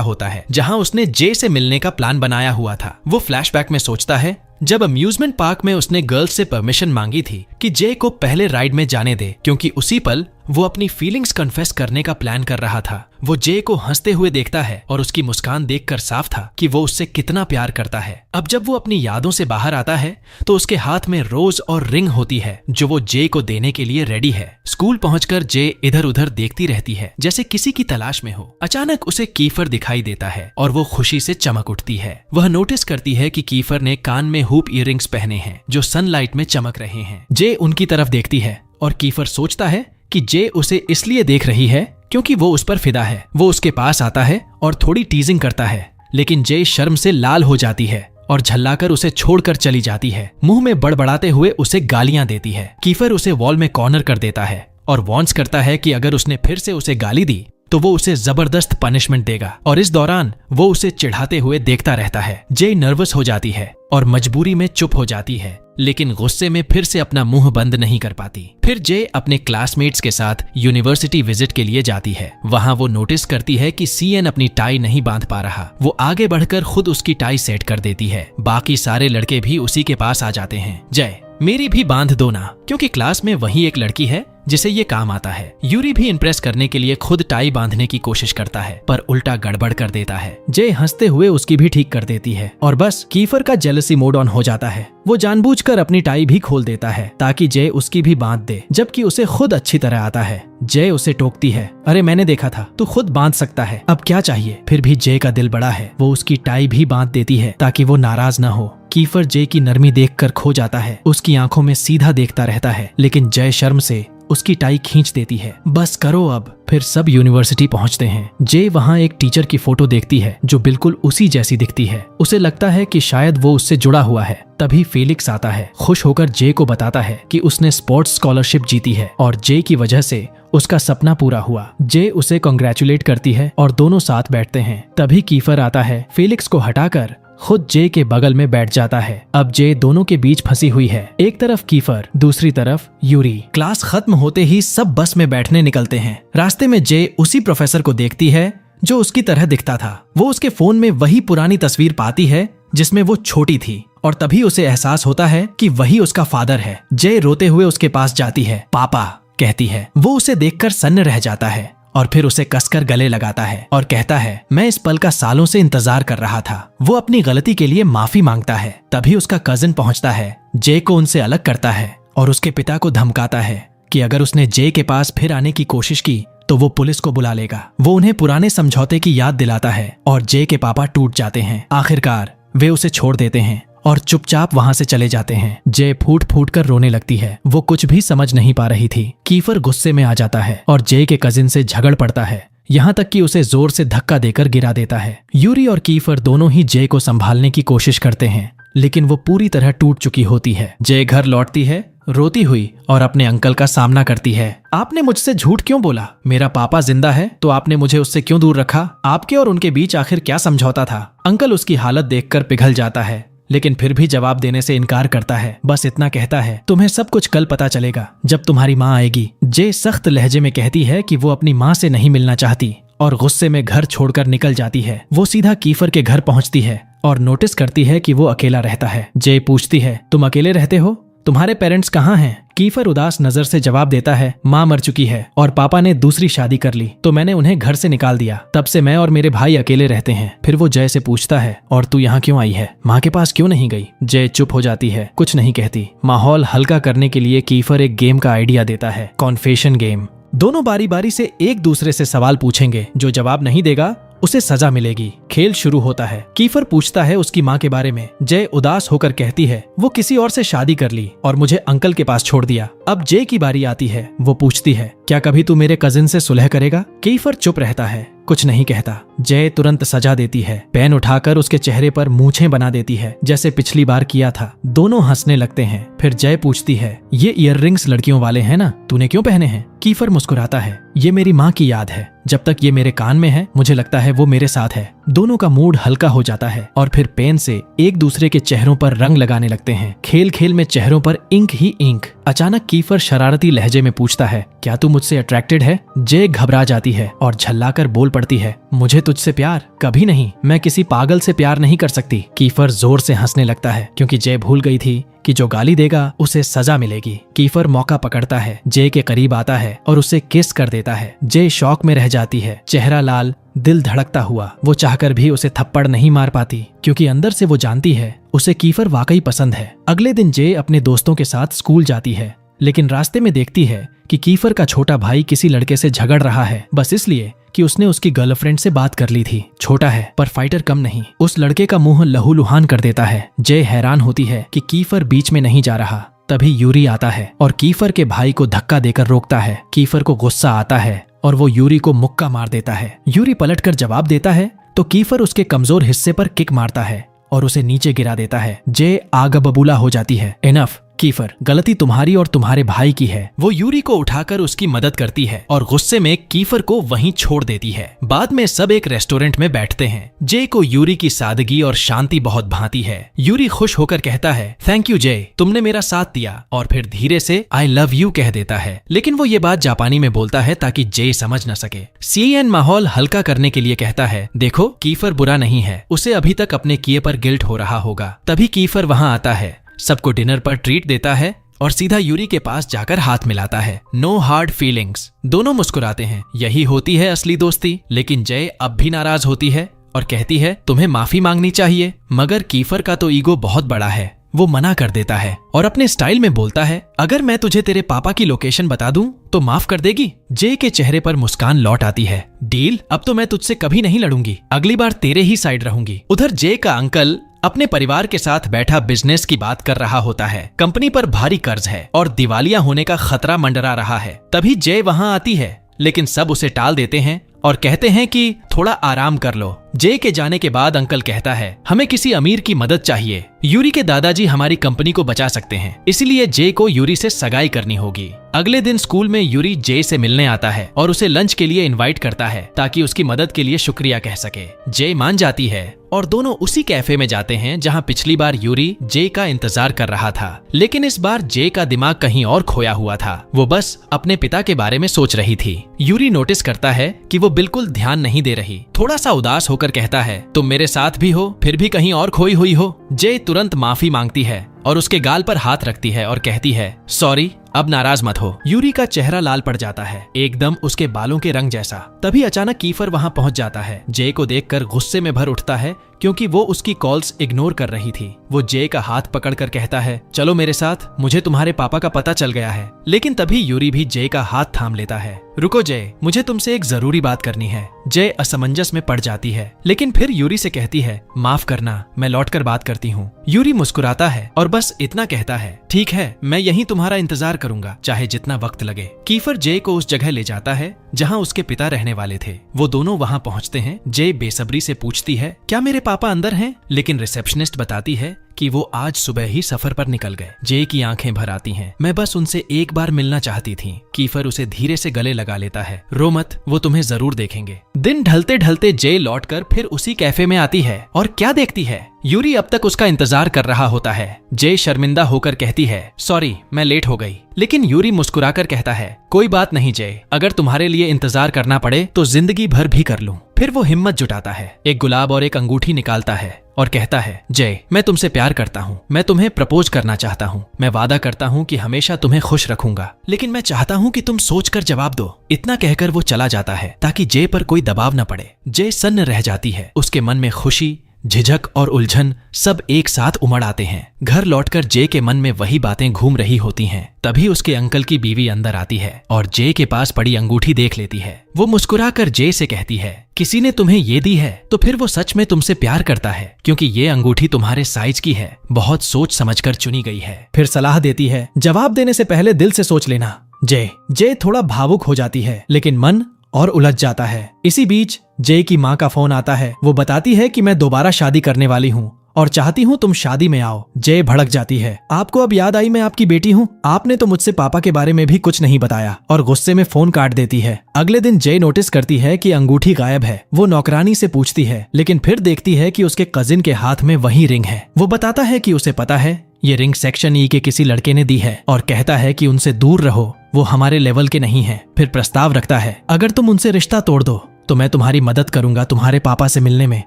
होता है जहां उसने जे से मिलने का प्लान बनाया हुआ था। वो फ्लैशबैक में सोचता है जब अम्यूजमेंट पार्क में उसने गर्ल्स से परमिशन मांगी थी कि जे को पहले राइड में जाने दे, क्योंकि उसी पल वो अपनी फीलिंग्स कन्फेस करने का प्लान कर रहा था। वो जे को हंसते हुए देखता है और उसकी मुस्कान देखकर साफ था कि वो उससे कितना प्यार करता है। अब जब वो अपनी यादों से बाहर आता है तो उसके हाथ में रोज और रिंग होती है जो वो जे को देने के लिए रेडी है। स्कूल पहुंचकर जे इधर उधर देखती रहती है जैसे किसी की तलाश में हो। अचानक उसे कीफर दिखाई देता है और वो खुशी से चमक उठती है। वह नोटिस करती है कि कीफर ने कान में हुप इयररिंग्स पहने हैं जो सनलाइट में चमक रहे हैं। जे उनकी तरफ देखती है और कीफर सोचता है कि जे उसे इसलिए देख रही है क्योंकि वो उस पर फिदा है। वो उसके पास आता है और थोड़ी टीजिंग करता है, लेकिन जे शर्म से लाल हो जाती है और झल्लाकर उसे छोड़कर चली जाती है। मुंह में बड़बड़ाते हुए उसे गालियां देती है। कीफर उसे वॉल में कॉर्नर कर देता है और वॉर्न्स करता है कि अगर उसने फिर से उसे गाली दी तो वो उसे जबरदस्त पनिशमेंट देगा, और इस दौरान वो उसे चिढ़ाते हुए देखता रहता है। जे नर्वस हो जाती है और मजबूरी में चुप हो जाती है, लेकिन गुस्से में फिर से अपना मुंह बंद नहीं कर पाती। फिर जे अपने क्लासमेट्स के साथ यूनिवर्सिटी विजिट के लिए जाती है। वहां वो नोटिस करती है कि सीएन अपनी टाई नहीं बांध पा रहा। वो आगे बढ़कर खुद उसकी टाई सेट कर देती है। बाकी सारे लड़के भी उसी के पास आ जाते हैं। जय, मेरी भी बांध दो ना, क्योंकि क्लास में वही एक लड़की है जिसे ये काम आता है। यूरी भी इम्प्रेस करने के लिए खुद टाई बांधने की कोशिश करता है, पर उल्टा गड़बड़ कर देता है। जे हंसते हुए उसकी भी ठीक कर देती है और बस कीफर का जेलसी मोड ऑन हो जाता है। वो जानबूझकर अपनी टाई भी खोल देता है ताकि जे उसकी भी बांध दे, जबकि उसे खुद अच्छी तरह आता है। जे उसे टोकती है, अरे मैंने देखा था, तू खुद बांध सकता है, अब क्या चाहिए। फिर भी जे का दिल बड़ा है, वो उसकी टाई भी बांध देती है ताकि वो नाराज न हो। कीफर जे की नरमी देखकर खो जाता है, उसकी आंखों में सीधा देखता रहता है, लेकिन जय शर्म से उसकी टाई खींच देती है। बस करो अब। फिर सब यूनिवर्सिटी पहुंचते हैं। जे वहां एक टीचर की फोटो देखती है जो बिल्कुल उसी जैसी दिखती है। उसे लगता है कि शायद वो उससे जुड़ा हुआ है। तभी फेलिक्स आता है, खुश होकर जे को बताता है कि उसने स्पोर्ट्स स्कॉलरशिप जीती है और जे की वजह से उसका सपना पूरा हुआ। जे उसे कॉन्ग्रेचुलेट करती है और दोनों साथ बैठते हैं। तभी कीफर आता है, फेलिक्स को हटाकर खुद जे के बगल में बैठ जाता है। अब जे दोनों के बीच फंसी हुई है, एक तरफ कीफर, दूसरी तरफ यूरी। क्लास खत्म होते ही सब बस में बैठने निकलते हैं। रास्ते में जे उसी प्रोफेसर को देखती है जो उसकी तरह दिखता था। वो उसके फोन में वही पुरानी तस्वीर पाती है जिसमें वो छोटी थी, और तभी उसे एहसास होता है कि वही उसका फादर है। जे रोते हुए उसके पास जाती है, पापा कहती है। वो उसे देखकर सन्न रह जाता है और फिर उसे कसकर गले लगाता है और कहता है, मैं इस पल का सालों से इंतजार कर रहा था। वो अपनी गलती के लिए माफी मांगता है। तभी उसका कजिन पहुंचता है, जे को उनसे अलग करता है और उसके पिता को धमकाता है कि अगर उसने जे के पास फिर आने की कोशिश की तो वो पुलिस को बुला लेगा। वो उन्हें पुराने समझौते की याद दिलाता है और जे के पापा टूट जाते हैं। आखिरकार वे उसे छोड़ देते हैं और चुपचाप वहां से चले जाते हैं। जे फूट फूट कर रोने लगती है। वो कुछ भी समझ नहीं पा रही थी। कीफर गुस्से में आ जाता है और जे के कजिन से झगड़ पड़ता है, यहाँ तक कि उसे जोर से धक्का देकर गिरा देता है। यूरी और कीफर दोनों ही जे को संभालने की कोशिश करते हैं, लेकिन वो पूरी तरह टूट चुकी होती है। जे घर लौटती है रोती हुई और अपने अंकल का सामना करती है। आपने मुझसे झूठ क्यों बोला? मेरा पापा जिंदा है तो आपने मुझे उससे क्यों दूर रखा? आपके और उनके बीच आखिर क्या समझौता था? अंकल उसकी हालत देखकर पिघल जाता है, लेकिन फिर भी जवाब देने से इनकार करता है। बस इतना कहता है, तुम्हें सब कुछ कल पता चलेगा जब तुम्हारी माँ आएगी। जे सख्त लहजे में कहती है कि वो अपनी माँ से नहीं मिलना चाहती और गुस्से में घर छोड़कर निकल जाती है। वो सीधा कीफर के घर पहुंचती है और नोटिस करती है कि वो अकेला रहता है। जे पूछती है, तुम अकेले रहते हो? तुम्हारे पेरेंट्स कहाँ हैं? कीफर उदास नजर से जवाब देता है, माँ मर चुकी है और पापा ने दूसरी शादी कर ली तो मैंने उन्हें घर से निकाल दिया। तब से मैं और मेरे भाई अकेले रहते हैं। फिर वो जय से पूछता है, और तू यहाँ क्यों आई है? माँ के पास क्यों नहीं गई? जय चुप हो जाती है, कुछ नहीं कहती। माहौल हल्का करने के लिए कीफर एक गेम का आइडिया देता है, कॉन्फेशन गेम। दोनों बारी बारी से एक दूसरे से सवाल पूछेंगे। जो जवाब नहीं देगा उसे सजा मिलेगी। खेल शुरू होता है। कीफर पूछता है उसकी माँ के बारे में। जय उदास होकर कहती है वो किसी और से शादी कर ली और मुझे अंकल के पास छोड़ दिया। अब जय की बारी आती है। वो पूछती है क्या कभी तू मेरे कजिन से सुलह करेगा? कीफर चुप रहता है, कुछ नहीं कहता। जय तुरंत सजा देती है। पेन उठाकर उसके चेहरे पर मूछें बना देती है जैसे पिछली बार किया था। दोनों हंसने लगते हैं। फिर जय पूछती है ये ईयररिंग्स लड़कियों वाले हैं ना, तूने क्यों पहने हैं? कीफर मुस्कुराता है ये मेरी माँ की याद है। जब तक ये मेरे कान में है मुझे लगता है वो मेरे साथ है। दोनों का मूड हल्का हो जाता है और फिर पेन से एक दूसरे के चेहरों पर रंग लगाने लगते हैं। खेल खेल में चेहरों पर इंक ही इंक। अचानक कीफर शरारती लहजे में पूछता है क्या तू मुझसे अट्रैक्टेड है? जय घबरा जाती है और झल्लाकर बोल पड़ती है मुझे तुझसे प्यार कभी नहीं, मैं किसी पागल से प्यार नहीं कर सकती। कीफर जोर से हंसने लगता है क्योंकि जय भूल गई थी कि जो गाली देगा उसे सजा मिलेगी। कीफर मौका पकड़ता है, जय के करीब आता है और उसे किस कर देता है। जय शौक में रह जाती है, चेहरा लाल, दिल धड़कता हुआ। वो चाहकर भी उसे थप्पड़ नहीं मार पाती क्योंकि अंदर से वो जानती है उसे कीफर वाकई पसंद है। अगले दिन जय अपने दोस्तों के साथ स्कूल जाती है लेकिन रास्ते में देखती है कि कीफर का छोटा भाई किसी लड़के से झगड़ रहा है बस इसलिए कि उसने उसकी गर्लफ्रेंड से बात कर ली थी। छोटा है पर फाइटर कम नहीं। उस लड़के का मुंह लहूलुहान कर देता है। जय हैरान होती है कि कीफर बीच में नहीं जा रहा। तभी यूरी आता है और कीफर के भाई को धक्का देकर रोकता है। कीफर को गुस्सा आता है और वो यूरी को मुक्का मार देता है। यूरी पलटकर जवाब देता है तो कीफर उसके कमजोर हिस्से पर किक मारता है और उसे नीचे गिरा देता है। जय आग बबूला हो जाती है। इनफ कीफर, गलती तुम्हारी और तुम्हारे भाई की है। वो यूरी को उठाकर उसकी मदद करती है और गुस्से में कीफर को वहीं छोड़ देती है। बाद में सब एक रेस्टोरेंट में बैठते हैं। जय को यूरी की सादगी और शांति बहुत भाती है। यूरी खुश होकर कहता है थैंक यू जय, तुमने मेरा साथ दिया, और फिर धीरे से आई लव यू कह देता है। लेकिन वो ये बात जापानी में बोलता है ताकि जय समझ न सके। सीएन माहौल हल्का करने के लिए कहता है देखो कीफर बुरा नहीं है, उसे अभी तक अपने किए पर गिल्ट हो रहा होगा। तभी कीफर वहां आता है, सबको डिनर पर ट्रीट देता है और सीधा यूरी के पास जाकर हाथ मिलाता है। No hard feelings. दोनों मुस्कुराते हैं। यही होती है असली दोस्ती। लेकिन जय अब भी नाराज होती है और कहती है तुम्हें माफी मांगनी चाहिए। मगर कीफर का तो ईगो बहुत बड़ा है। वो मना कर देता है और अपने स्टाइल में बोलता है अगर मैं तुझे तेरे पापा की लोकेशन बता दूं तो माफ कर देगी? जय के चेहरे पर मुस्कान लौट आती है। डील, अब तो मैं तुझसे कभी नहीं लड़ूंगी, अगली बार तेरे ही साइड रहूंगी। उधर जय का अंकल अपने परिवार के साथ बैठा बिजनेस की बात कर रहा होता है। कंपनी पर भारी कर्ज है और दिवालिया होने का खतरा मंडरा रहा है। तभी जय वहां आती है लेकिन सब उसे टाल देते हैं और कहते हैं कि थोड़ा आराम कर लो। जय के जाने के बाद अंकल कहता है हमें किसी अमीर की मदद चाहिए। यूरी के दादाजी हमारी कंपनी को बचा सकते हैं, इसलिए जय को यूरी से सगाई करनी होगी। अगले दिन स्कूल में यूरी जय से मिलने आता है और उसे लंच के लिए इनवाइट करता है ताकि उसकी मदद के लिए शुक्रिया कह सके। जय मान जाती है और दोनों उसी कैफे में जाते हैं जहां पिछली बार यूरी जय का इंतजार कर रहा था। लेकिन इस बार जय का दिमाग कहीं और खोया हुआ था। वो बस अपने पिता के बारे में सोच रही थी। यूरी नोटिस करता है कि वो बिल्कुल ध्यान नहीं दे रही। थोड़ा सा उदास होकर कहता है तुम मेरे साथ भी हो फिर भी कहीं और खोई हुई हो। जय तुरंत माफी मांगती है और उसके गाल पर हाथ रखती है और कहती है सॉरी, अब नाराज मत हो। यूरी का चेहरा लाल पड़ जाता है, एकदम उसके बालों के रंग जैसा। तभी अचानक कीफर वहां पहुंच जाता है। जय को देखकर गुस्से में भर उठता है क्योंकि वो उसकी कॉल्स इग्नोर कर रही थी। वो जय का हाथ पकड़कर कहता है चलो मेरे साथ, मुझे तुम्हारे पापा का पता चल गया है। लेकिन तभी यूरी भी जय का हाथ थाम लेता है। रुको जय, मुझे तुमसे एक जरूरी बात करनी है। जय असमंजस में पड़ जाती है लेकिन फिर यूरी से कहती है माफ करना, मैं लौटकर बात करती हूँ। यूरी मुस्कुराता है और बस इतना कहता है ठीक है, मैं यहीं तुम्हारा इंतजार करूंगा, चाहे जितना वक्त लगे। कीफर जय को उस जगह ले जाता है जहां उसके पिता रहने वाले थे। वो दोनों वहां पहुंचते हैं। जय बेसब्री से पूछती है क्या मेरे पापा अंदर हैं? लेकिन रिसेप्शनिस्ट बताती है कि वो आज सुबह ही सफर पर निकल गए। जय की आंखें भर आती हैं। मैं बस उनसे एक बार मिलना चाहती थी। कीफर उसे धीरे से गले लगा लेता है। रो मत, वो तुम्हें जरूर देखेंगे। दिन ढलते ढलते जय लौटकर फिर उसी कैफे में आती है और क्या देखती है, यूरी अब तक उसका इंतजार कर रहा होता है। जय शर्मिंदा होकर कहती है सॉरी, मैं लेट हो गई। लेकिन यूरी मुस्कुराकर कहता है कोई बात नहीं जय, अगर तुम्हारे लिए इंतजार करना पड़े तो जिंदगी भर भी कर लूं। फिर वो हिम्मत जुटाता है, एक गुलाब और एक अंगूठी निकालता है और कहता है जय, मैं तुमसे प्यार करता हूँ, मैं तुम्हें प्रपोज करना चाहता हूँ। मैं वादा करता हूँ कि हमेशा तुम्हें खुश रखूंगा, लेकिन मैं चाहता हूँ कि तुम सोचकर जवाब दो। इतना कहकर वो चला जाता है ताकि जय पर कोई दबाव न पड़े। जय सन्न रह जाती है। उसके मन में खुशी, झिझक और उलझन सब एक साथ उमड़ आते हैं। घर लौटकर जे के मन में वही बातें घूम रही होती हैं। तभी उसके अंकल की बीवी अंदर आती है और जे के पास पड़ी अंगूठी देख लेती है। वो मुस्कुराकर जे से कहती है, किसी ने तुम्हें ये दी है तो फिर वो सच में तुमसे प्यार करता है, क्योंकि ये अंगूठी तुम्हारे साइज की है, बहुत सोच समझकर चुनी गई है। फिर सलाह देती है, जवाब देने से पहले दिल से सोच लेना। जे थोड़ा भावुक हो जाती है, लेकिन मन और उलझ जाता है। इसी बीच जे की माँ का फोन आता है। वो बताती है कि मैं दोबारा शादी करने वाली हूँ और चाहती हूँ तुम शादी में आओ। जे भड़क जाती है, आपको अब याद आई मैं आपकी बेटी हूँ? आपने तो मुझसे पापा के बारे में भी कुछ नहीं बताया, और गुस्से में फोन काट देती है। अगले दिन जे नोटिस करती है कि अंगूठी गायब है। वो नौकरानी से पूछती है, लेकिन फिर देखती है कि उसके कजिन के हाथ में वही रिंग है। वो बताता है कि उसे पता है ये रिंग सेक्शन ई के किसी लड़के ने दी है, और कहता है कि उनसे दूर रहो, वो हमारे लेवल के नहीं है। फिर प्रस्ताव रखता है, अगर तुम उनसे रिश्ता तोड़ दो तो मैं तुम्हारी मदद करूंगा तुम्हारे पापा से मिलने में,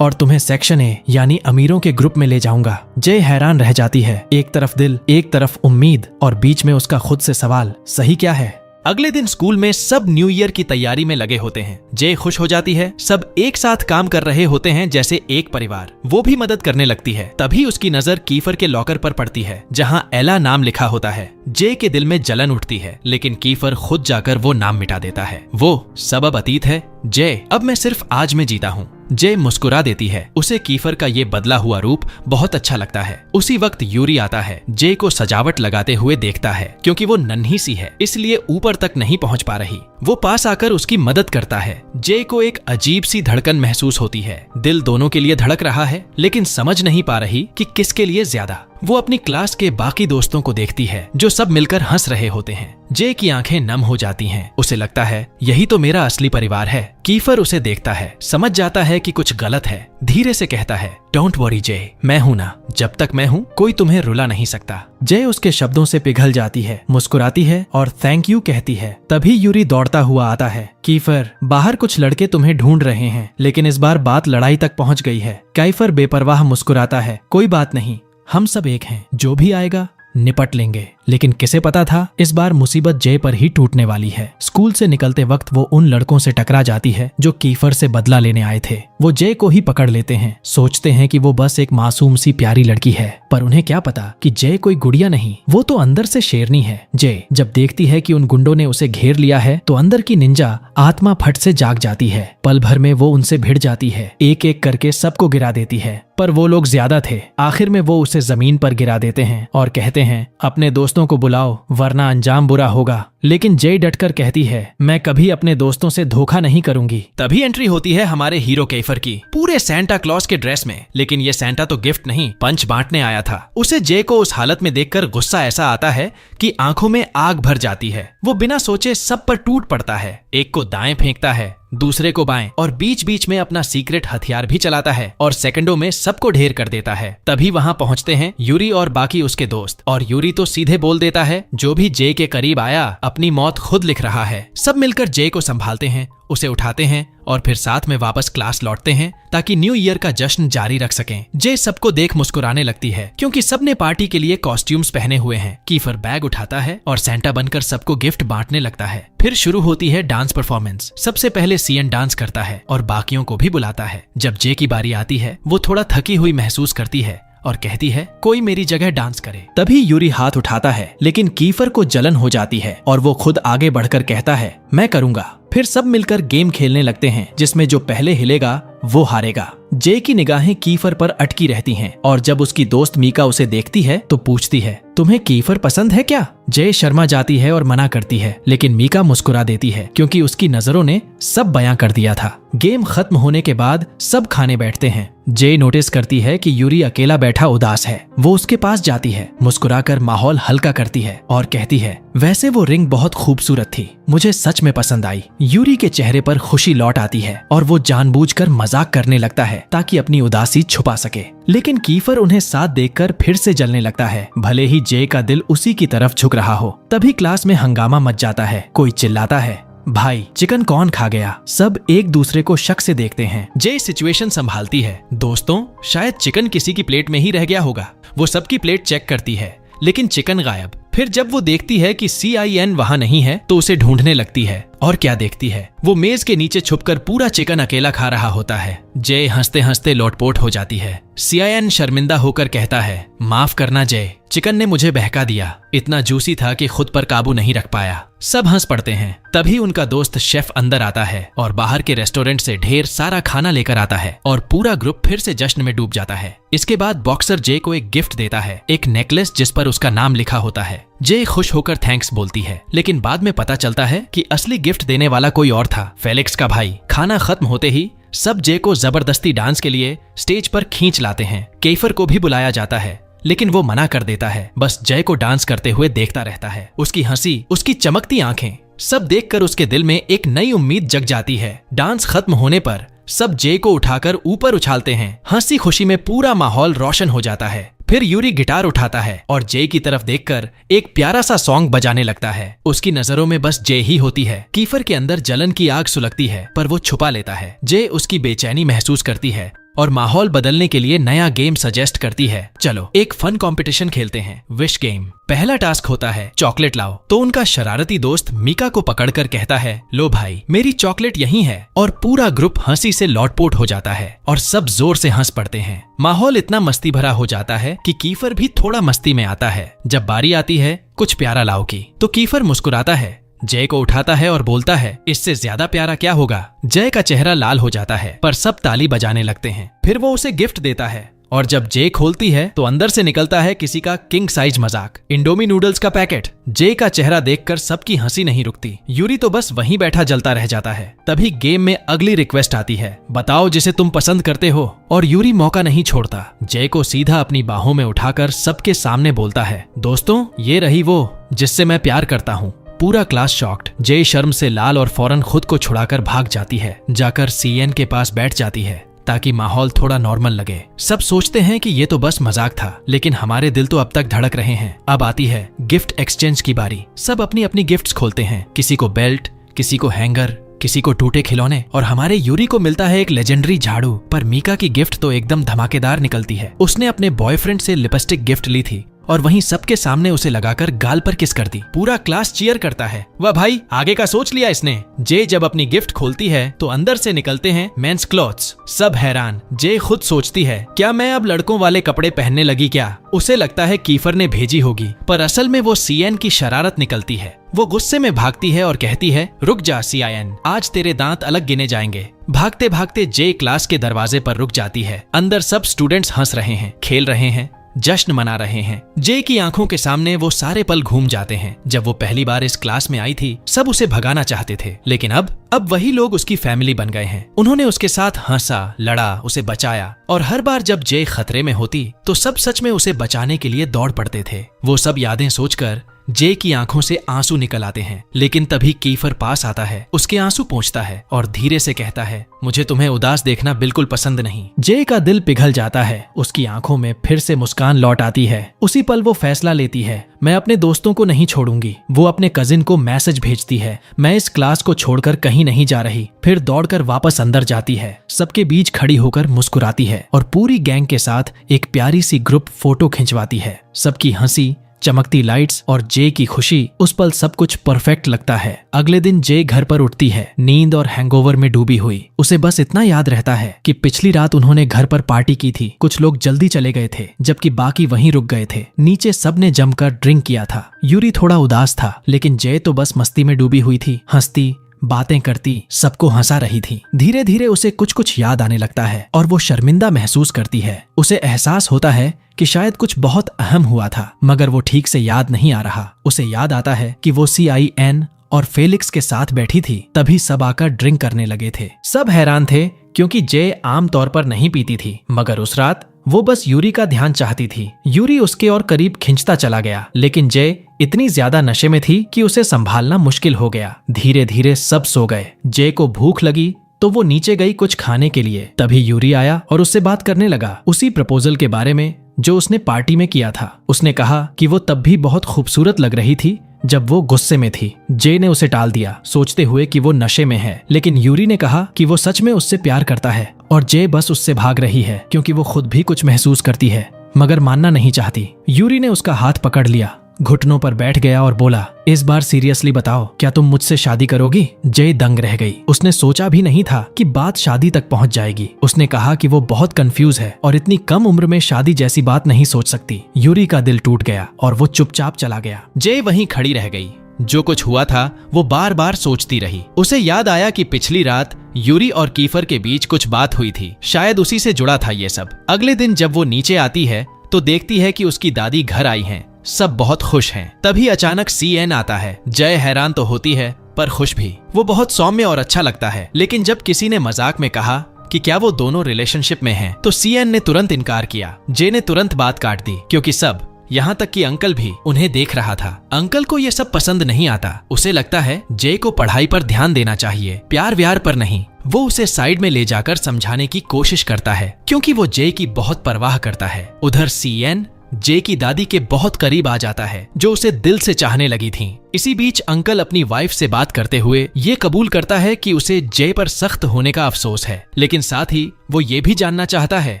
और तुम्हें सेक्शन ए यानी अमीरों के ग्रुप में ले जाऊंगा। जे हैरान रह जाती है, एक तरफ दिल, एक तरफ उम्मीद, और बीच में उसका खुद से सवाल, सही क्या है? अगले दिन स्कूल में सब न्यू ईयर की तैयारी में लगे होते हैं। जे खुश हो जाती है, सब एक साथ काम कर रहे होते हैं जैसे एक परिवार। वो भी मदद करने लगती है। तभी उसकी नजर कीफर के लॉकर पर पड़ती है, जहां एला नाम लिखा होता है। जे के दिल में जलन उठती है, लेकिन कीफर खुद जाकर वो नाम मिटा देता है। वो सब अब अतीत है। जे, अब मैं सिर्फ आज में जीता हूँ। जे मुस्कुरा देती है। उसे कीफर का ये बदला हुआ रूप बहुत अच्छा लगता है। उसी वक्त यूरी आता है। जे को सजावट लगाते हुए देखता है। क्योंकि वो नन्ही सी है, इसलिए ऊपर तक नहीं पहुंच पा रही। वो पास आकर उसकी मदद करता है। जे को एक अजीब सी धड़कन महसूस होती है। दिल दोनों के लिए धड़क रहा है, लेकिन समझ नहीं पा रही कि किसके लिए ज्यादा। वो अपनी क्लास के बाकी दोस्तों को देखती है, जो सब मिलकर हंस रहे होते हैं। जे की आंखें नम हो जाती हैं। उसे लगता है यही तो मेरा असली परिवार है। कीफर उसे देखता है, समझ जाता है कि कुछ गलत है। धीरे से कहता है, डोंट वरी जे, मैं हूं ना, जब तक मैं हूं कोई तुम्हें रुला नहीं सकता। जे उसके शब्दों से पिघल जाती है, मुस्कुराती है और थैंक यू कहती है। तभी यूरी दौड़ता हुआ आता है। कीफर, बाहर कुछ लड़के तुम्हें ढूंढ रहे हैं। लेकिन इस बार बात लड़ाई तक पहुंच गई है। कीफर बेपरवाह मुस्कुराता है, कोई बात नहीं, हम सब एक हैं, जो भी आएगा निपट लेंगे। लेकिन किसे पता था इस बार मुसीबत जे पर ही टूटने वाली है। स्कूल से निकलते वक्त वो उन लड़कों से टकरा जाती है जो कीफर से बदला लेने आए थे। वो जे को ही पकड़ लेते हैं। सोचते हैं कि वो बस एक मासूम सी प्यारी लड़की है, पर उन्हें क्या पता कि जे कोई गुड़िया नहीं, वो तो अंदर से शेरनी है। जे जब देखती है कि उन गुंडों ने उसे घेर लिया है तो अंदर की निंजा आत्मा फट से जाग जाती है। पल भर में वो उनसे भिड़ जाती है, एक एक करके सबको गिरा देती है। पर वो लोग ज्यादा थे। आखिर में वो उसे जमीन पर गिरा देते हैं और कहते हैं, अपने दोस्तों को बुलाओ वरना अंजाम बुरा होगा। लेकिन जे डटकर कहती है, मैं कभी अपने दोस्तों से धोखा नहीं करूंगी। तभी एंट्री होती है हमारे हीरो कीफर की, पूरे सेंटा क्लॉज के ड्रेस में। लेकिन ये सेंटा तो गिफ्ट नहीं, पंच बांटने आया था। उसे जे को उस हालत में देखकर गुस्सा ऐसा आता है कि आंखों में आग भर जाती है। वो बिना सोचे सब पर टूट पड़ता है। एक को दाएं फेंकता है, दूसरे को बाएं, और बीच बीच में अपना सीक्रेट हथियार भी चलाता है और सेकंडों में सबको ढेर कर देता है। तभी वहां पहुंचते हैं यूरी और बाकी उसके दोस्त, और यूरी तो सीधे बोल देता है, जो भी जे के करीब आया अपनी मौत खुद लिख रहा है। सब मिलकर जे को संभालते हैं, उसे उठाते हैं और फिर साथ में वापस क्लास लौटते हैं ताकि न्यू ईयर का जश्न जारी रख सकें। जे सबको देख मुस्कुराने लगती है क्योंकि सबने पार्टी के लिए कॉस्ट्यूम्स पहने हुए हैं। कीफर बैग उठाता है और सेंटा बनकर सबको गिफ्ट बांटने लगता है। फिर शुरू होती है डांस परफॉर्मेंस। सबसे पहले सीएन डांस करता है और बाकियों को भी बुलाता है। जब जे की बारी आती है वो थोड़ा थकी हुई महसूस करती है और कहती है, कोई मेरी जगह डांस करे। तभी यूरी हाथ उठाता है, लेकिन कीफर को जलन हो जाती है और वो खुद आगे बढ़कर कहता है, मैं करूंगा। फिर सब मिलकर गेम खेलने लगते हैं जिसमें जो पहले हिलेगा वो हारेगा। जे की निगाहें कीफर पर अटकी रहती हैं और जब उसकी दोस्त मीका उसे देखती है तो पूछती है, तुम्हें कीफर पसंद है क्या? जे शर्मा जाती है और मना करती है, लेकिन मीका मुस्कुरा देती है क्योंकि उसकी नजरों ने सब बयां कर दिया था। गेम खत्म होने के बाद सब खाने बैठते हैं। जे नोटिस करती है कि यूरी अकेला बैठा उदास है। वो उसके पास जाती है, मुस्कुराकर माहौल हल्का करती है और कहती है, वैसे वो रिंग बहुत खूबसूरत थी, मुझे सच में पसंद आई। यूरी के चेहरे पर खुशी लौट आती है और वो जानबूझकर मजाक करने लगता है ताकि अपनी उदासी छुपा सके। लेकिन कीफर उन्हें साथ देखकर फिर से जलने लगता है, भले ही जे का दिल उसी की तरफ झुक रहा हो। तभी क्लास में हंगामा मच जाता है। कोई चिल्लाता है, भाई चिकन कौन खा गया? सब एक दूसरे को शक से देखते हैं। जे सिचुएशन संभालती है, दोस्तों शायद चिकन किसी की प्लेट में ही रह गया होगा। वो सबकी प्लेट चेक करती है लेकिन चिकन गायब। फिर जब वो देखती है कि CIN वहां नहीं है तो उसे ढूंढने लगती है और क्या देखती है, वो मेज के नीचे छुपकर पूरा चिकन अकेला खा रहा होता है। जय हंसते हंसते लोटपोट हो जाती है। सीआईएन शर्मिंदा होकर कहता है, माफ करना जय, चिकन ने मुझे बहका दिया, इतना जूसी था कि खुद पर काबू नहीं रख पाया। सब हंस पड़ते हैं। तभी उनका दोस्त शेफ अंदर आता है और बाहर के रेस्टोरेंट से ढेर सारा खाना लेकर आता है और पूरा ग्रुप फिर से जश्न में डूब जाता है। इसके बाद बॉक्सर जे को एक गिफ्ट देता है, एक नेकलेस जिस पर उसका नाम लिखा होता है। जे खुश होकर थैंक्स बोलती है, लेकिन बाद में पता चलता है कि असली गिफ्ट देने वाला कोई और था, फेलिक्स का भाई। खाना खत्म होते ही सब जे को जबरदस्ती डांस के लिए स्टेज पर खींच लाते हैं। केफर को भी बुलाया जाता है, लेकिन वो मना कर देता है, बस जय को डांस करते हुए देखता रहता है। उसकी हंसी, उसकी चमकती आंखें, सब देखकर उसके दिल में एक नई उम्मीद जग जाती है। डांस खत्म होने पर सब जय को उठाकर ऊपर उछालते हैं। हंसी खुशी में पूरा माहौल रोशन हो जाता है। फिर यूरी गिटार उठाता है और जय की तरफ देखकर एक प्यारा सा सॉन्ग बजाने लगता है। उसकी नजरों में बस जय ही होती है। कीफर के अंदर जलन की आग सुलगती है, पर वो छुपा लेता है। जय उसकी बेचैनी महसूस करती है और माहौल बदलने के लिए नया गेम सजेस्ट करती है। चलो एक फन कंपटीशन खेलते हैं, विश गेम। पहला टास्क होता है चॉकलेट लाओ। तो उनका शरारती दोस्त मीका को पकड़कर कहता है, लो भाई मेरी चॉकलेट यहीं है। और पूरा ग्रुप हंसी से लौटपोट हो जाता है और सब जोर से हंस पड़ते हैं। माहौल इतना मस्ती भरा हो जाता है कि कीफर भी थोड़ा मस्ती में आता है। जब बारी आती है कुछ प्यारा लाओ की, तो कीफर मुस्कुराता है, जय को उठाता है और बोलता है, इससे ज्यादा प्यारा क्या होगा। जय का चेहरा लाल हो जाता है, पर सब ताली बजाने लगते हैं। फिर वो उसे गिफ्ट देता है और जब जय खोलती है तो अंदर से निकलता है किसी का किंग साइज मजाक, इंडोमी नूडल्स का पैकेट। जय का चेहरा देखकर सबकी हंसी नहीं रुकती। यूरी तो बस वहीं बैठा जलता रह जाता है। तभी गेम में अगली रिक्वेस्ट आती है, बताओ जिसे तुम पसंद करते हो। और यूरी मौका नहीं छोड़ता, जय को सीधा अपनी बाहों में उठाकर सबके सामने बोलता है, दोस्तों ये रही वो जिससे मैं प्यार करता हूँ। पूरा क्लास शॉक्ड। जय शर्म से लाल और फौरन खुद को छुड़ाकर भाग जाती है। जाकर सीएन के पास बैठ जाती है ताकि माहौल थोड़ा नॉर्मल लगे। सब सोचते हैं कि ये तो बस मजाक था, लेकिन हमारे दिल तो अब तक धड़क रहे हैं। अब आती है गिफ्ट एक्सचेंज की बारी। सब अपनी अपनी गिफ्ट्स खोलते हैं, किसी को बेल्ट, किसी को हैंगर, किसी को टूटे खिलौने, और हमारे यूरी को मिलता है एक लेजेंडरी झाड़ू। पर मीका की गिफ्ट तो एकदम धमाकेदार निकलती है। उसने अपने बॉयफ्रेंड से लिपस्टिक गिफ्ट ली थी और वहीं सबके सामने उसे लगाकर गाल पर किस कर दी। पूरा क्लास चीयर करता है, वाह भाई आगे का सोच लिया इसने। जे जब अपनी गिफ्ट खोलती है तो अंदर से निकलते हैं मेंस क्लॉथ्स। सब हैरान। जे खुद सोचती है, क्या मैं अब लड़कों वाले कपड़े पहनने लगी क्या। उसे लगता है कीफर ने भेजी होगी, पर असल में वो सीएन की शरारत निकलती है। वो गुस्से में भागती है और कहती है, रुक जा सीआईएन, आज तेरे दांत अलग गिने जाएंगे। भागते भागते जे क्लास के दरवाजे पर रुक जाती है। अंदर सब स्टूडेंट्स हंस रहे हैं, खेल रहे हैं, जश्न मना रहे हैं। जे की आंखों के सामने वो सारे पल घूम जाते हैं। जब वो पहली बार इस क्लास में आई थी, सब उसे भगाना चाहते थे, लेकिन अब वही लोग उसकी फैमिली बन गए हैं। उन्होंने उसके साथ हंसा, लड़ा, उसे बचाया, और हर बार जब जे खतरे में होती तो सब सच में उसे बचाने के लिए दौड़ पड़ते थे। वो सब यादें सोचकर जे की आंखों से आंसू निकल आते हैं। लेकिन तभी कीफर पास आता है, उसके आंसू पोंछता है और धीरे से कहता है, मुझे तुम्हें उदास देखना बिल्कुल पसंद नहीं। जे का दिल पिघल जाता है। उसकी आंखों में फिर से मुस्कान लौट आती है। उसी पल वो फैसला लेती है, मैं अपने दोस्तों को नहीं छोड़ूंगी। वो अपने कजिन को मैसेज भेजती है, मैं इस क्लास को छोड़कर कहीं नहीं जा रही। फिर दौड़कर वापस अंदर जाती है, सबके बीच खड़ी होकर मुस्कुराती है और पूरी गैंग के साथ एक प्यारी सी ग्रुप फोटो खिंचवाती है। सबकी हंसी, चमकती लाइट्स और जे की खुशी, उस पल सब कुछ परफेक्ट लगता है। अगले दिन जे घर पर उठती है, नींद और हैंगओवर में डूबी हुई। उसे बस इतना याद रहता है कि पिछली रात उन्होंने घर पर पार्टी की थी। कुछ लोग जल्दी चले गए थे, जबकि बाकी वहीं रुक गए थे। नीचे सबने जमकर ड्रिंक किया था। यूरी थोड़ा उदास था, लेकिन जे तो बस मस्ती में डूबी हुई थी, हंसती, बातें करती, सबको हंसा रही थी। धीरे धीरे उसे कुछ कुछ याद आने लगता है और वो शर्मिंदा महसूस करती है। उसे एहसास होता है कि शायद कुछ बहुत अहम हुआ था, मगर वो ठीक से याद नहीं आ रहा। उसे याद आता है कि वो सीआईएन और फेलिक्स के साथ बैठी थी, तभी सब आकर ड्रिंक करने लगे थे। सब हैरान थे क्योंकि जे आम तौर पर नहीं पीती थी, मगर उस रात वो बस यूरी का ध्यान चाहती थी। यूरी उसके और करीब खिंचता चला गया, लेकिन जे इतनी ज्यादा नशे में थी कि उसे संभालना मुश्किल हो गया। धीरे धीरे सब सो गए। जे को भूख लगी तो वो नीचे गई कुछ खाने के लिए। तभी यूरी आया और उससे बात करने लगा, उसी प्रपोजल के बारे में जो उसने पार्टी में किया था। उसने कहा कि वो तब भी बहुत खूबसूरत लग रही थी जब वो गुस्से में थी। जे ने उसे टाल दिया, सोचते हुए कि वो नशे में है, लेकिन यूरी ने कहा कि वो सच में उससे प्यार करता है और जे बस उससे भाग रही है क्योंकि वो खुद भी कुछ महसूस करती है, मगर मानना नहीं चाहती। यूरी ने उसका हाथ पकड़ लिया, घुटनों पर बैठ गया और बोला, इस बार सीरियसली बताओ, क्या तुम मुझसे शादी करोगी? जय दंग रह गई। उसने सोचा भी नहीं था कि बात शादी तक पहुंच जाएगी। उसने कहा कि वो बहुत कंफ्यूज है और इतनी कम उम्र में शादी जैसी बात नहीं सोच सकती। यूरी का दिल टूट गया और वो चुपचाप चला गया। जय वहीं खड़ी रह गई। जो कुछ हुआ था वो बार बार सोचती रही। उसे याद आया कि पिछली रात यूरी और कीफर के बीच कुछ बात हुई थी, शायद उसी से जुड़ा था ये सब। अगले दिन जब वो नीचे आती है तो देखती है कि उसकी दादी घर आई हैं। सब बहुत खुश हैं। तभी अचानक सीएन आता है। जय हैरान तो होती है पर खुश भी। वो बहुत सौम्य और अच्छा लगता है, लेकिन जब किसी ने मजाक में कहा कि क्या वो दोनों रिलेशनशिप में हैं, तो सीएन ने तुरंत इनकार किया। जय ने तुरंत बात काट दी, क्योंकि सब, यहाँ तक कि अंकल भी उन्हें देख रहा था। अंकल को ये सब पसंद नहीं आता। उसे लगता है जय को पढ़ाई पर ध्यान देना चाहिए, प्यार व्यार पर नहीं। वो उसे साइड में ले जाकर समझाने की कोशिश करता है, क्योंकि वो जय की बहुत परवाह करता है। उधर सीएन जय की दादी के बहुत करीब आ जाता है, जो उसे दिल से चाहने लगी थी। इसी बीच अंकल अपनी वाइफ से बात करते हुए ये कबूल करता है कि उसे जय पर सख्त होने का अफसोस है, लेकिन साथ ही वो ये भी जानना चाहता है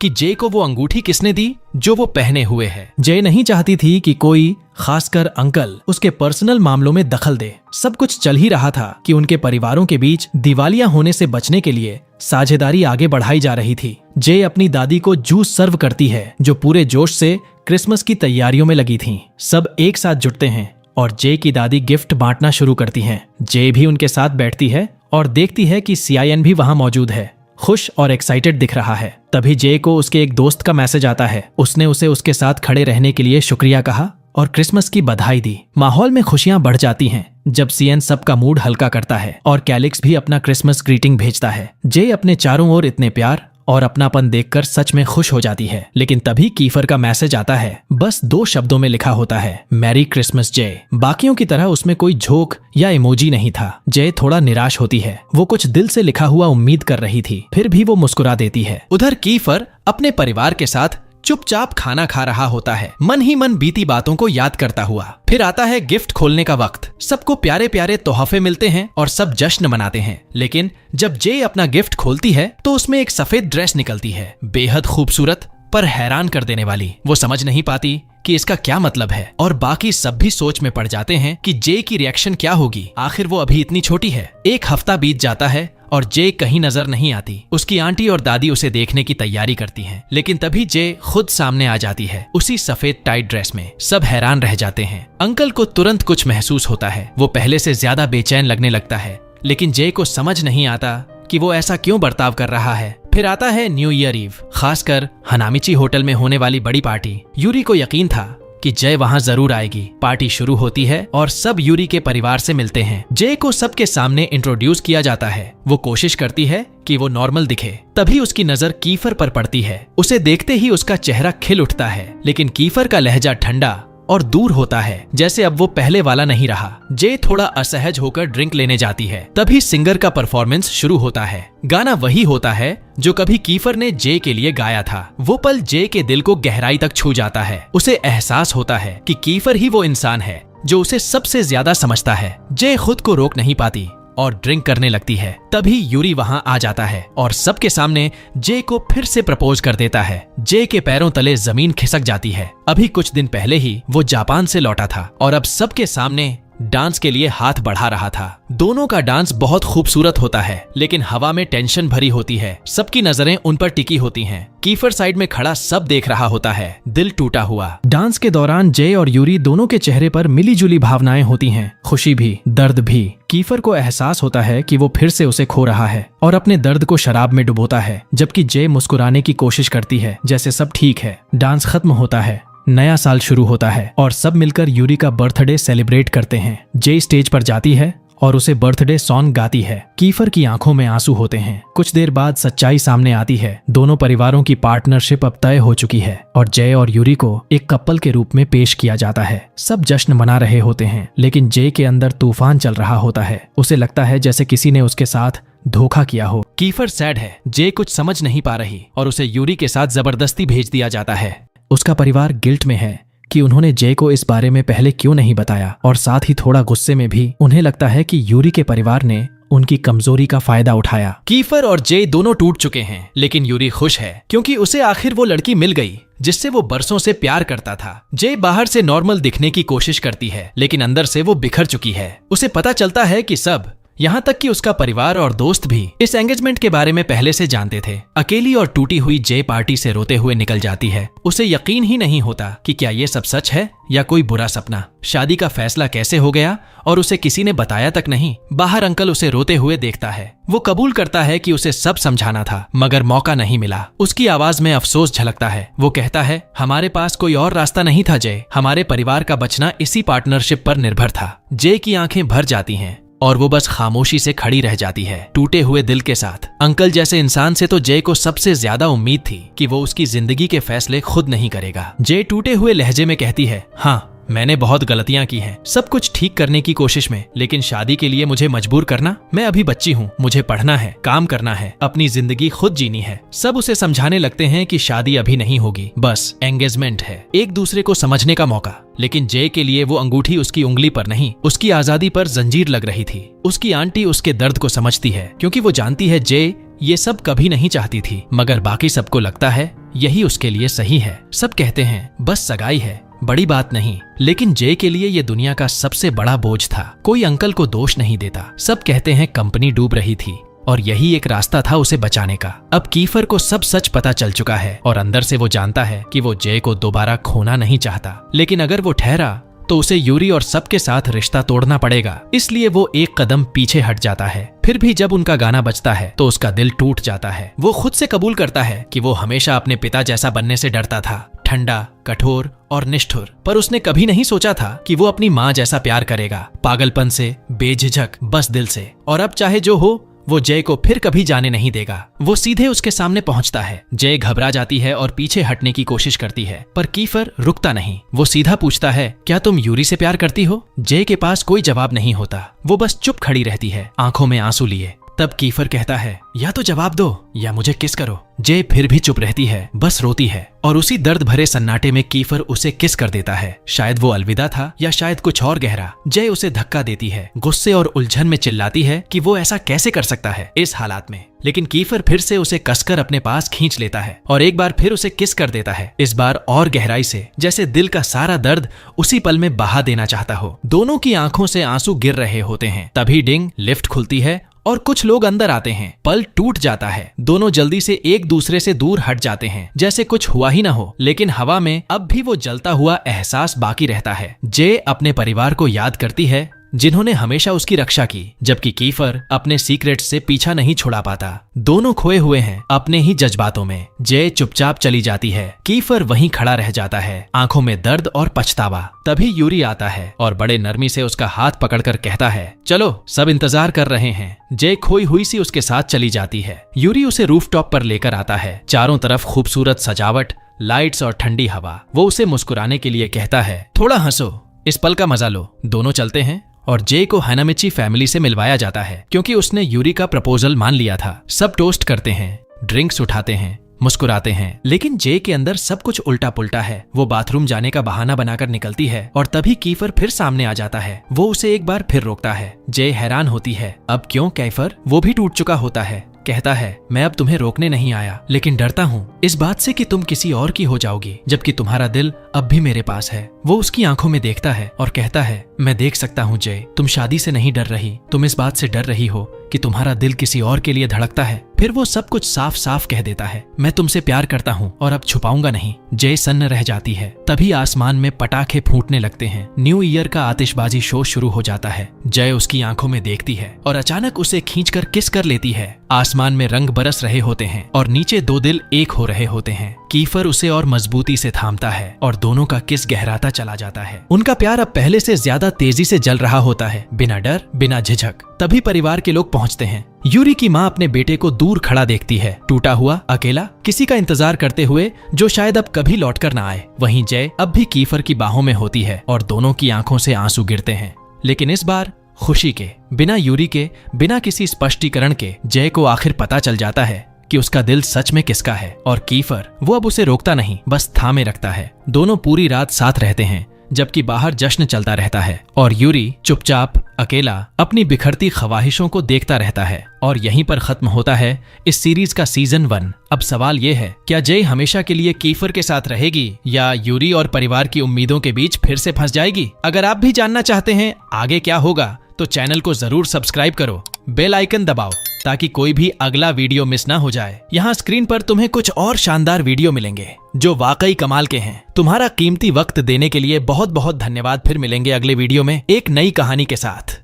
कि जय को वो अंगूठी किसने दी जो वो पहने हुए है। जय नहीं चाहती थी कि कोई, खासकर अंकल, उसके पर्सनल मामलों में दखल दे। सब कुछ चल ही रहा था कि उनके परिवारों के बीच दिवालिया होने से बचने के लिए साझेदारी आगे बढ़ाई जा रही थी। जय अपनी दादी को जूस सर्व करती है, जो पूरे जोश से क्रिसमस की तैयारियों में लगी थी। सब एक साथ जुटते हैं और जय की दादी गिफ्ट बांटना शुरू करती हैं। जय भी उनके साथ बैठती है और देखती है कि सीआईएन भी वहां मौजूद है, खुश और एक्साइटेड दिख रहा है। तभी जय को उसके एक दोस्त का मैसेज आता है। उसने उसे उसके साथ खड़े रहने के लिए शुक्रिया कहा और क्रिसमस की बधाई दी। माहौल में खुशियां बढ़ जाती हैं जब सीएन सबका मूड हल्का करता है और कैलिक्स भी अपना क्रिसमस ग्रीटिंग भेजता है। जय अपने चारों ओर इतने प्यार और अपनापन देखकर सच में खुश हो जाती है। लेकिन तभी कीफर का मैसेज आता है। बस 2 शब्दों में लिखा होता है, मैरी क्रिसमस जय। बाकियों की तरह उसमें कोई झोंक या इमोजी नहीं था। जय थोड़ा निराश होती है। वो कुछ दिल से लिखा हुआ उम्मीद कर रही थी, फिर भी वो मुस्कुरा देती है। उधर कीफर अपने परिवार के साथ चुपचाप खाना खा रहा होता है, मन ही मन बीती बातों को याद करता हुआ। फिर आता है गिफ्ट खोलने का वक्त। सबको प्यारे प्यारे तोहफे मिलते हैं और सब जश्न मनाते हैं। लेकिन जब जय अपना गिफ्ट खोलती है तो उसमें एक सफेद ड्रेस निकलती है, बेहद खूबसूरत पर हैरान कर देने वाली। वो समझ नहीं पाती कि इसका क्या मतलब है और बाकी सब भी सोच में पड़ जाते हैं कि जय की रिएक्शन क्या होगी। आखिर वो अभी इतनी छोटी है। 1 हफ्ता बीत जाता है और जय कहीं नजर नहीं आती। उसकी आंटी और दादी उसे देखने की तैयारी करती हैं, लेकिन तभी जय खुद सामने आ जाती है, उसी सफेद टाइट ड्रेस में। सब हैरान रह जाते हैं। अंकल को तुरंत कुछ महसूस होता है। वो पहले से ज्यादा बेचैन लगने लगता है, लेकिन जय को समझ नहीं आता कि वो ऐसा क्यों बर्ताव कर रहा है। फिर आता है न्यू ईयर ईव, खासकर हनामिची होटल में होने वाली बड़ी पार्टी। यूरी को यकीन था कि जय वहां जरूर आएगी। पार्टी शुरू होती है और सब यूरी के परिवार से मिलते हैं। जय को सबके सामने इंट्रोड्यूस किया जाता है। वो कोशिश करती है कि वो नॉर्मल दिखे। तभी उसकी नजर कीफर पर पड़ती है। उसे देखते ही उसका चेहरा खिल उठता है, लेकिन कीफर का लहजा ठंडा और दूर होता है, जैसे अब वो पहले वाला नहीं रहा। जय थोड़ा असहज होकर ड्रिंक लेने जाती है। तभी सिंगर का परफॉर्मेंस शुरू होता है। गाना वही होता है जो कभी कीफर ने जय के लिए गाया था। वो पल जय के दिल को गहराई तक छू जाता है। उसे एहसास होता है कि कीफर ही वो इंसान है जो उसे सबसे ज्यादा समझता है। जय खुद को रोक नहीं पाती और ड्रिंक करने लगती है। तभी यूरी वहां आ जाता है और सबके सामने जय को फिर से प्रपोज कर देता है। जय के पैरों तले जमीन खिसक जाती है। अभी कुछ दिन पहले ही वो जापान से लौटा था और अब सबके सामने डांस के लिए हाथ बढ़ा रहा था। दोनों का डांस बहुत खूबसूरत होता है, लेकिन हवा में टेंशन भरी होती है। सबकी नजरें उन पर टिकी होती हैं। कीफर साइड में खड़ा सब देख रहा होता है, दिल टूटा हुआ। डांस के दौरान जय और यूरी दोनों के चेहरे पर मिली जुली भावनाएं होती हैं, खुशी भी, दर्द भी। कीफर को एहसास होता है कि वो फिर से उसे खो रहा है और अपने दर्द को शराब में डुबोता है, जबकि जय मुस्कुराने की कोशिश करती है जैसे सब ठीक है। डांस खत्म होता है, नया साल शुरू होता है और सब मिलकर यूरी का बर्थडे सेलिब्रेट करते हैं। जय स्टेज पर जाती है और उसे बर्थडे सॉन्ग गाती है। कीफर की आंखों में आंसू होते हैं। कुछ देर बाद सच्चाई सामने आती है। दोनों परिवारों की पार्टनरशिप अब तय हो चुकी है और जय और यूरी को एक कपल के रूप में पेश किया जाता है। सब जश्न मना रहे होते हैं, लेकिन जय के अंदर तूफान चल रहा होता है। उसे लगता है जैसे किसी ने उसके साथ धोखा किया हो। कीफर सैड है। जय कुछ समझ नहीं पा रही और उसे यूरी के साथ जबरदस्ती भेज दिया जाता है। उसका परिवार गिल्ट में है कि उन्होंने जय को इस बारे में पहले क्यों नहीं बताया, और साथ ही थोड़ा गुस्से में भी। उन्हें लगता है कि यूरी के परिवार ने उनकी कमजोरी का फायदा उठाया। कीफर और जे दोनों टूट चुके हैं, लेकिन यूरी खुश है क्योंकि उसे आखिर वो लड़की मिल गई जिससे वो बरसों से प्यार करता था। जे बाहर से नॉर्मल दिखने की कोशिश करती है, लेकिन अंदर से वो बिखर चुकी है। उसे पता चलता है कि सब, यहाँ तक कि उसका परिवार और दोस्त भी इस एंगेजमेंट के बारे में पहले से जानते थे। अकेली और टूटी हुई जे पार्टी से रोते हुए निकल जाती है। उसे यकीन ही नहीं होता कि क्या ये सब सच है या कोई बुरा सपना। शादी का फैसला कैसे हो गया और उसे किसी ने बताया तक नहीं। बाहर अंकल उसे रोते हुए देखता है। वो कबूल करता है कि उसे सब समझाना था, मगर मौका नहीं मिला। उसकी आवाज में अफसोस झलकता है। वो कहता है, हमारे पास कोई और रास्ता नहीं था जय। हमारे परिवार का बचना इसी पार्टनरशिप पर निर्भर था। जय की आंखें भर जाती हैं और वो बस खामोशी से खड़ी रह जाती है, टूटे हुए दिल के साथ। अंकल जैसे इंसान से तो जय को सबसे ज्यादा उम्मीद थी कि वो उसकी जिंदगी के फैसले खुद नहीं करेगा। जय टूटे हुए लहजे में कहती है, हाँ मैंने बहुत गलतियां की हैं, सब कुछ ठीक करने की कोशिश में, लेकिन शादी के लिए मुझे मजबूर करना। मैं अभी बच्ची हूँ, मुझे पढ़ना है, काम करना है, अपनी जिंदगी खुद जीनी है। सब उसे समझाने लगते हैं कि शादी अभी नहीं होगी, बस एंगेजमेंट है, एक दूसरे को समझने का मौका। लेकिन जय के लिए वो अंगूठी उसकी उंगली पर नहीं, उसकी आजादी पर जंजीर लग रही थी। उसकी आंटी उसके दर्द को समझती है क्योंकि वो जानती है जय ये सब कभी नहीं चाहती थी, मगर बाकी सबको लगता है यही उसके लिए सही है। सब कहते हैं बस सगाई है, बड़ी बात नहीं, लेकिन जय के लिए ये दुनिया का सबसे बड़ा बोझ था। कोई अंकल को दोष नहीं देता। सब कहते हैं कंपनी डूब रही थी और यही एक रास्ता था उसे बचाने का। अब कीफर को सब सच पता चल चुका है और अंदर से वो जानता है कि वो जय को दोबारा खोना नहीं चाहता, लेकिन अगर वो ठहरा तो उसे यूरी और सबके साथ रिश्ता तोड़ना पड़ेगा। इसलिए वो एक कदम पीछे हट जाता है। फिर भी जब उनका गाना बजता है तो उसका दिल टूट जाता है। वो खुद से कबूल करता है कि वो हमेशा अपने पिता जैसा बनने से डरता था, ठंडा, कठोर और निष्ठुर। पर उसने कभी नहीं सोचा था कि वो अपनी माँ जैसा प्यार करेगा, पागलपन से, बेझिझक, बस दिल से। और अब चाहे जो हो, वो जय को फिर कभी जाने नहीं देगा। वो सीधे उसके सामने पहुंचता है। जय घबरा जाती है और पीछे हटने की कोशिश करती है, पर कीफर रुकता नहीं। वो सीधा पूछता है, क्या तुम यूरी से प्यार करती हो? जय के पास कोई जवाब नहीं होता। वो बस चुप खड़ी रहती है, आंखों में आंसू लिए। तब कीफर कहता है, या तो जवाब दो या मुझे किस करो। जय फिर भी चुप रहती है, बस रोती है। और उसी दर्द भरे सन्नाटे में कीफर उसे किस कर देता है। शायद वो अलविदा था या शायद कुछ और गहरा। जय उसे धक्का देती है, गुस्से और उलझन में चिल्लाती है कि वो ऐसा कैसे कर सकता है इस हालात में। लेकिन कीफर फिर से उसे कसकर अपने पास खींच लेता है और एक बार फिर उसे किस कर देता है, इस बार और गहराई से, जैसे दिल का सारा दर्द उसी पल में बहा देना चाहता हो। दोनों की आंखों से आंसू गिर रहे होते हैं। तभी डिंग, लिफ्ट खुलती है और कुछ लोग अंदर आते हैं। पल टूट जाता है। दोनों जल्दी से एक दूसरे से दूर हट जाते हैं, जैसे कुछ हुआ ही ना हो। लेकिन हवा में अब भी वो जलता हुआ एहसास बाकी रहता है। जय अपने परिवार को याद करती है जिन्होंने हमेशा उसकी रक्षा की, जबकि कीफर अपने सीक्रेट से पीछा नहीं छुड़ा पाता। दोनों खोए हुए हैं अपने ही जज्बातों में। जय चुपचाप चली जाती है। कीफर वहीं खड़ा रह जाता है, आंखों में दर्द और पछतावा। तभी यूरी आता है और बड़े नरमी से उसका हाथ पकड़कर कहता है, चलो सब इंतजार कर रहे हैं। जय खोई हुई सी उसके साथ चली जाती है। यूरी उसे रूफटॉप पर लेकर आता है। चारों तरफ खूबसूरत सजावट, लाइट्स और ठंडी हवा। वो उसे मुस्कुराने के लिए कहता है, थोड़ा हंसो, इस पल का मजा लो। दोनों चलते हैं और जय को हैनामिची फैमिली से मिलवाया जाता है क्योंकि उसने यूरी का प्रपोजल मान लिया था। सब टोस्ट करते हैं, ड्रिंक्स उठाते हैं, मुस्कुराते हैं, लेकिन जय के अंदर सब कुछ उल्टा पुल्टा है। वो बाथरूम जाने का बहाना बनाकर निकलती है और तभी कीफर फिर सामने आ जाता है। वो उसे एक बार फिर रोकता है। जय हैरान होती है, अब क्यों कीफर? वो भी टूट चुका होता है। कहता है, मैं अब तुम्हें रोकने नहीं आया, लेकिन डरता हूँ इस बात से कि तुम किसी और की हो जाओगी, जबकि तुम्हारा दिल अब भी मेरे पास है। वो उसकी आंखों में देखता है और कहता है, मैं देख सकता हूँ जय, तुम शादी से नहीं डर रही, तुम इस बात से डर रही हो कि तुम्हारा दिल किसी और के लिए धड़कता है। फिर वो सब कुछ साफ साफ कह देता है, मैं तुमसे प्यार करता हूँ और अब छुपाऊंगा नहीं। जय सन्न रह जाती है। तभी आसमान में पटाखे फूटने लगते हैं। न्यू ईयर का आतिशबाजी शो शुरू हो जाता है। जय उसकी आंखों में देखती है और अचानक उसे खींचकर किस कर लेती है। आसमान में रंग बरस रहे होते हैं और नीचे दो दिल एक हो रहे होते हैं। कीफर उसे और मजबूती से थामता है और दोनों का किस गहराता चला जाता है। उनका प्यार अब पहले से ज्यादा तेजी से जल रहा होता है, बिना डर, बिना झिझक। तभी परिवार के लोग पहुंचते हैं। यूरी की माँ अपने बेटे को दूर खड़ा देखती है, टूटा हुआ, अकेला, किसी का इंतजार करते हुए जो शायद अब कभी लौटकर ना आए। वहीं जय अब भी कीफर की बाहों में होती है और दोनों की आंखों से आंसू गिरते हैं, लेकिन इस बार खुशी के, बिना यूरी के, बिना किसी स्पष्टीकरण के। जय को आखिर पता चल जाता है कि उसका दिल सच में किसका है और कीफर वो अब उसे रोकता नहीं, बस थामे रखता है। दोनों पूरी रात साथ रहते हैं, जबकि बाहर जश्न चलता रहता है और यूरी चुपचाप अकेला अपनी बिखरती ख्वाहिशों को देखता रहता है। और यहीं पर खत्म होता है इस सीरीज का सीजन 1। अब सवाल ये है, क्या जय हमेशा के लिए कीफर के साथ रहेगी या यूरी और परिवार की उम्मीदों के बीच फिर से फंस जाएगी? अगर आप भी जानना चाहते हैं आगे क्या होगा तो चैनल को जरूर सब्सक्राइब करो, बेल आइकन दबाओ ताकि कोई भी अगला वीडियो मिस ना हो जाए। यहाँ स्क्रीन पर तुम्हें कुछ और शानदार वीडियो मिलेंगे जो वाकई कमाल के हैं। तुम्हारा कीमती वक्त देने के लिए बहुत बहुत धन्यवाद। फिर मिलेंगे अगले वीडियो में एक नई कहानी के साथ।